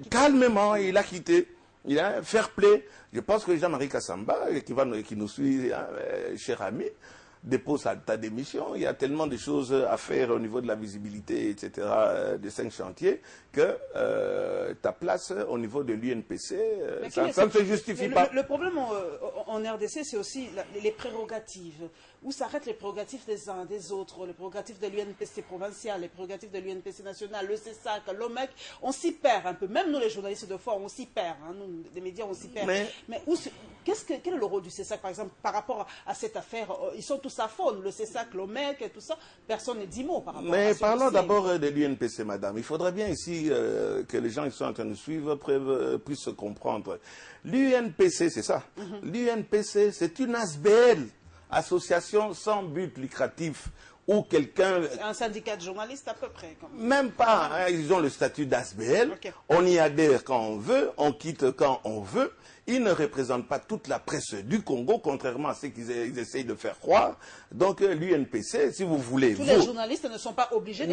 calmement, il a quitté. Il y a un fair play. Je pense que Jean-Marie Kassamba, qui nous suit, cher ami, dépose ta démission. Il y a tellement de choses à faire au niveau de la visibilité, etc., des 5 chantiers, que ta place au niveau de l'UNPC, ça ne se justifie pas. Le problème en RDC, c'est aussi les prérogatives. Où s'arrêtent les prérogatives des uns, des autres, les prérogatives de l'UNPC provincial, les prérogatives de l'UNPC national, le CESAC, l'OMEC, on s'y perd un peu. Même nous, les journalistes de fois, on s'y perd. Hein. Nous, les médias, on s'y perd. Mais quel est le rôle du CESAC, par exemple, par rapport à cette affaire? Ils sont tous à faune, le CESAC, l'OMEC et tout ça. Personne ne dit mot par rapport à ça. Mais parlons d'abord de l'UNPC, madame. Il faudrait bien ici que les gens qui sont en train de suivre puissent se comprendre. L'UNPC, c'est ça. L'UNPC, c'est une ASBL, association sans but lucratif, ou quelqu'un... Un syndicat de journalistes à peu près. Même pas, hein, ils ont le statut d'ASBL, on y adhère quand on veut, on quitte quand on veut. Ils ne représentent pas toute la presse du Congo, contrairement à ce qu'ils essayent de faire croire. Donc l'UNPC, si vous voulez... Les journalistes ne sont pas obligés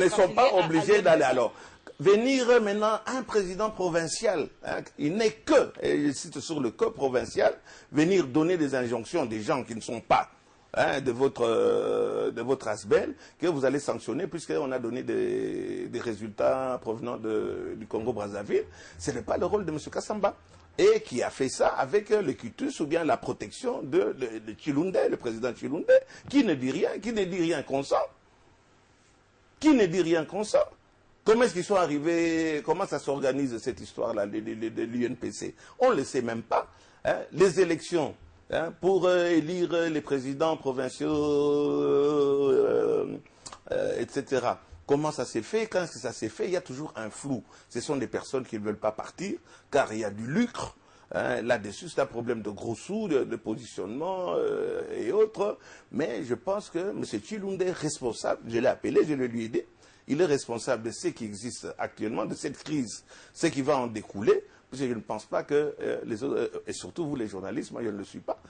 d'aller. Alors, venir maintenant un président provincial, hein, il n'est que, et je cite sur le que provincial, venir donner des injonctions à des gens qui ne sont pas de votre ASBEL, que vous allez sanctionner puisqu'on a donné des résultats provenant du Congo-Brazzaville. Ce n'est pas le rôle de M. Kassamba. Et qui a fait ça avec le quitus ou bien la protection de Chilunde, le président Chilunde, qui ne dit rien consent. Qui ne dit rien consent. Comment est-ce qu'ils sont arrivés, comment ça s'organise cette histoire-là de l'UNPC? On ne le sait même pas. Hein. Les élections pour élire les présidents provinciaux, etc. Comment ça s'est fait? Quand ça s'est fait, il y a toujours un flou. Ce sont des personnes qui ne veulent pas partir, car il y a du lucre. Là-dessus, c'est un problème de gros sous, de positionnement et autres. Mais je pense que M. Chilunde est responsable. Je l'ai appelé, je lui ai dit. Il est responsable de ce qui existe actuellement, de cette crise, ce qui va en découler. Parce que je ne pense pas que les autres, et surtout vous les journalistes, moi je ne le suis pas,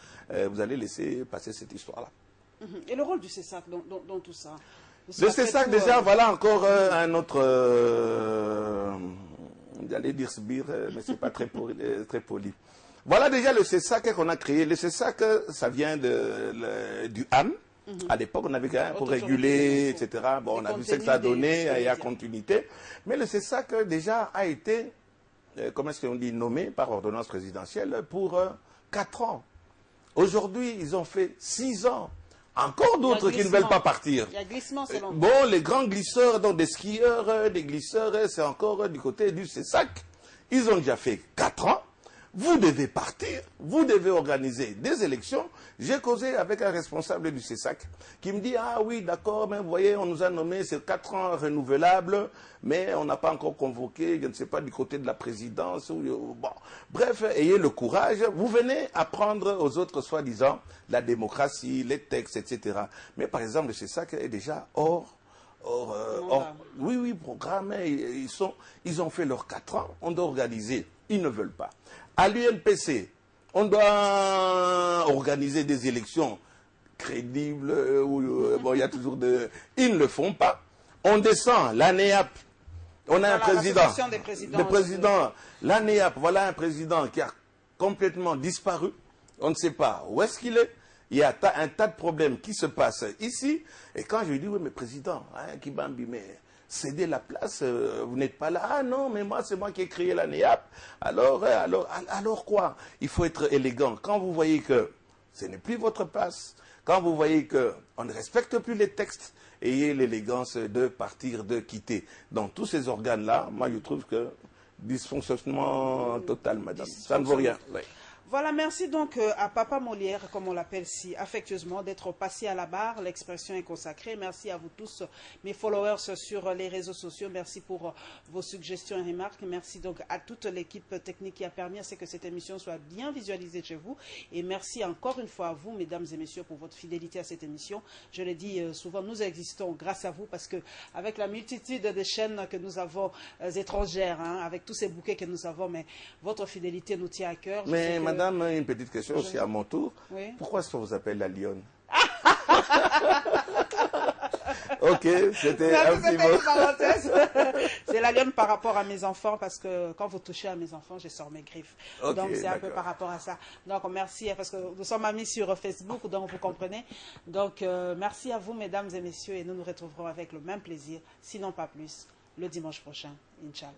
vous allez laisser passer cette histoire-là. Et le rôle du CESAC dans tout ça? Le CESAC, déjà, voilà encore un autre, j'allais dire sbire, mais c'est pas très poli. Voilà déjà le CESAC qu'on a créé. Le CESAC, ça vient du AM. À l'époque, on avait rien pour réguler, etc. Bon, on a vu ce que ça a donné, il y a continuité. Mais le CESAC, déjà, a été, comment est-ce qu'on dit, nommé par ordonnance présidentielle pour 4 ans. Aujourd'hui, ils ont fait 6 ans. Encore d'autres qui ne veulent pas partir. Il y a glissement, c'est long. Bon, les grands glisseurs, donc des skieurs, des glisseurs, c'est encore du côté du CESAC. Ils ont déjà fait 4 ans. Vous devez partir, vous devez organiser des élections. J'ai causé avec un responsable du CESAC qui me dit, ah oui, d'accord, mais vous voyez, on nous a nommé, c'est 4 ans renouvelables, mais on n'a pas encore convoqué, je ne sais pas, du côté de la présidence. Bon. Bref, ayez le courage, vous venez apprendre aux autres, soi-disant, la démocratie, les textes, etc. Mais par exemple, le CESAC est déjà oui, programmé, ils ont fait leurs 4 ans, on doit organiser, ils ne veulent pas. À l'UNPC, on doit organiser des élections crédibles, bon, il y a toujours ils ne le font pas. On descend, l'ANEAP, on a un président, le président, l'ANEAP, voilà un président qui a complètement disparu, on ne sait pas où est-ce qu'il est. Il y a un tas de problèmes qui se passent ici. Et quand je lui dis, oui, mais président, Kibambi, mais cédez la place, vous n'êtes pas là. Ah non, mais moi, c'est moi qui ai créé la NEAP. Alors quoi? Il faut être élégant. Quand vous voyez que ce n'est plus votre place, quand vous voyez qu'on ne respecte plus les textes, ayez l'élégance de partir, de quitter. Dans tous ces organes-là, moi, je trouve que dysfonctionnement total, madame. Ça ne vaut rien. Ouais. Voilà, merci donc à Papa Molière, comme on l'appelle si affectueusement, d'être passé à la barre. L'expression est consacrée. Merci à vous tous, mes followers sur les réseaux sociaux. Merci pour vos suggestions et remarques. Merci donc à toute l'équipe technique qui a permis à ce que cette émission soit bien visualisée chez vous. Et merci encore une fois à vous, mesdames et messieurs, pour votre fidélité à cette émission. Je l'ai dit souvent, nous existons grâce à vous parce que avec la multitude de chaînes que nous avons étrangères, avec tous ces bouquets que nous avons, mais votre fidélité nous tient à cœur. Mais madame, une petite question aussi à mon tour. Oui. Pourquoi est-ce qu'on vous appelle la lionne? Ok, c'était un petit mot. C'est la lionne par rapport à mes enfants, parce que quand vous touchez à mes enfants, je sors mes griffes. Okay, donc c'est un peu par rapport à ça. Donc merci, parce que nous sommes amis sur Facebook, donc vous comprenez. Donc merci à vous, mesdames et messieurs, et nous nous retrouverons avec le même plaisir, sinon pas plus, le dimanche prochain, Inch'Allah.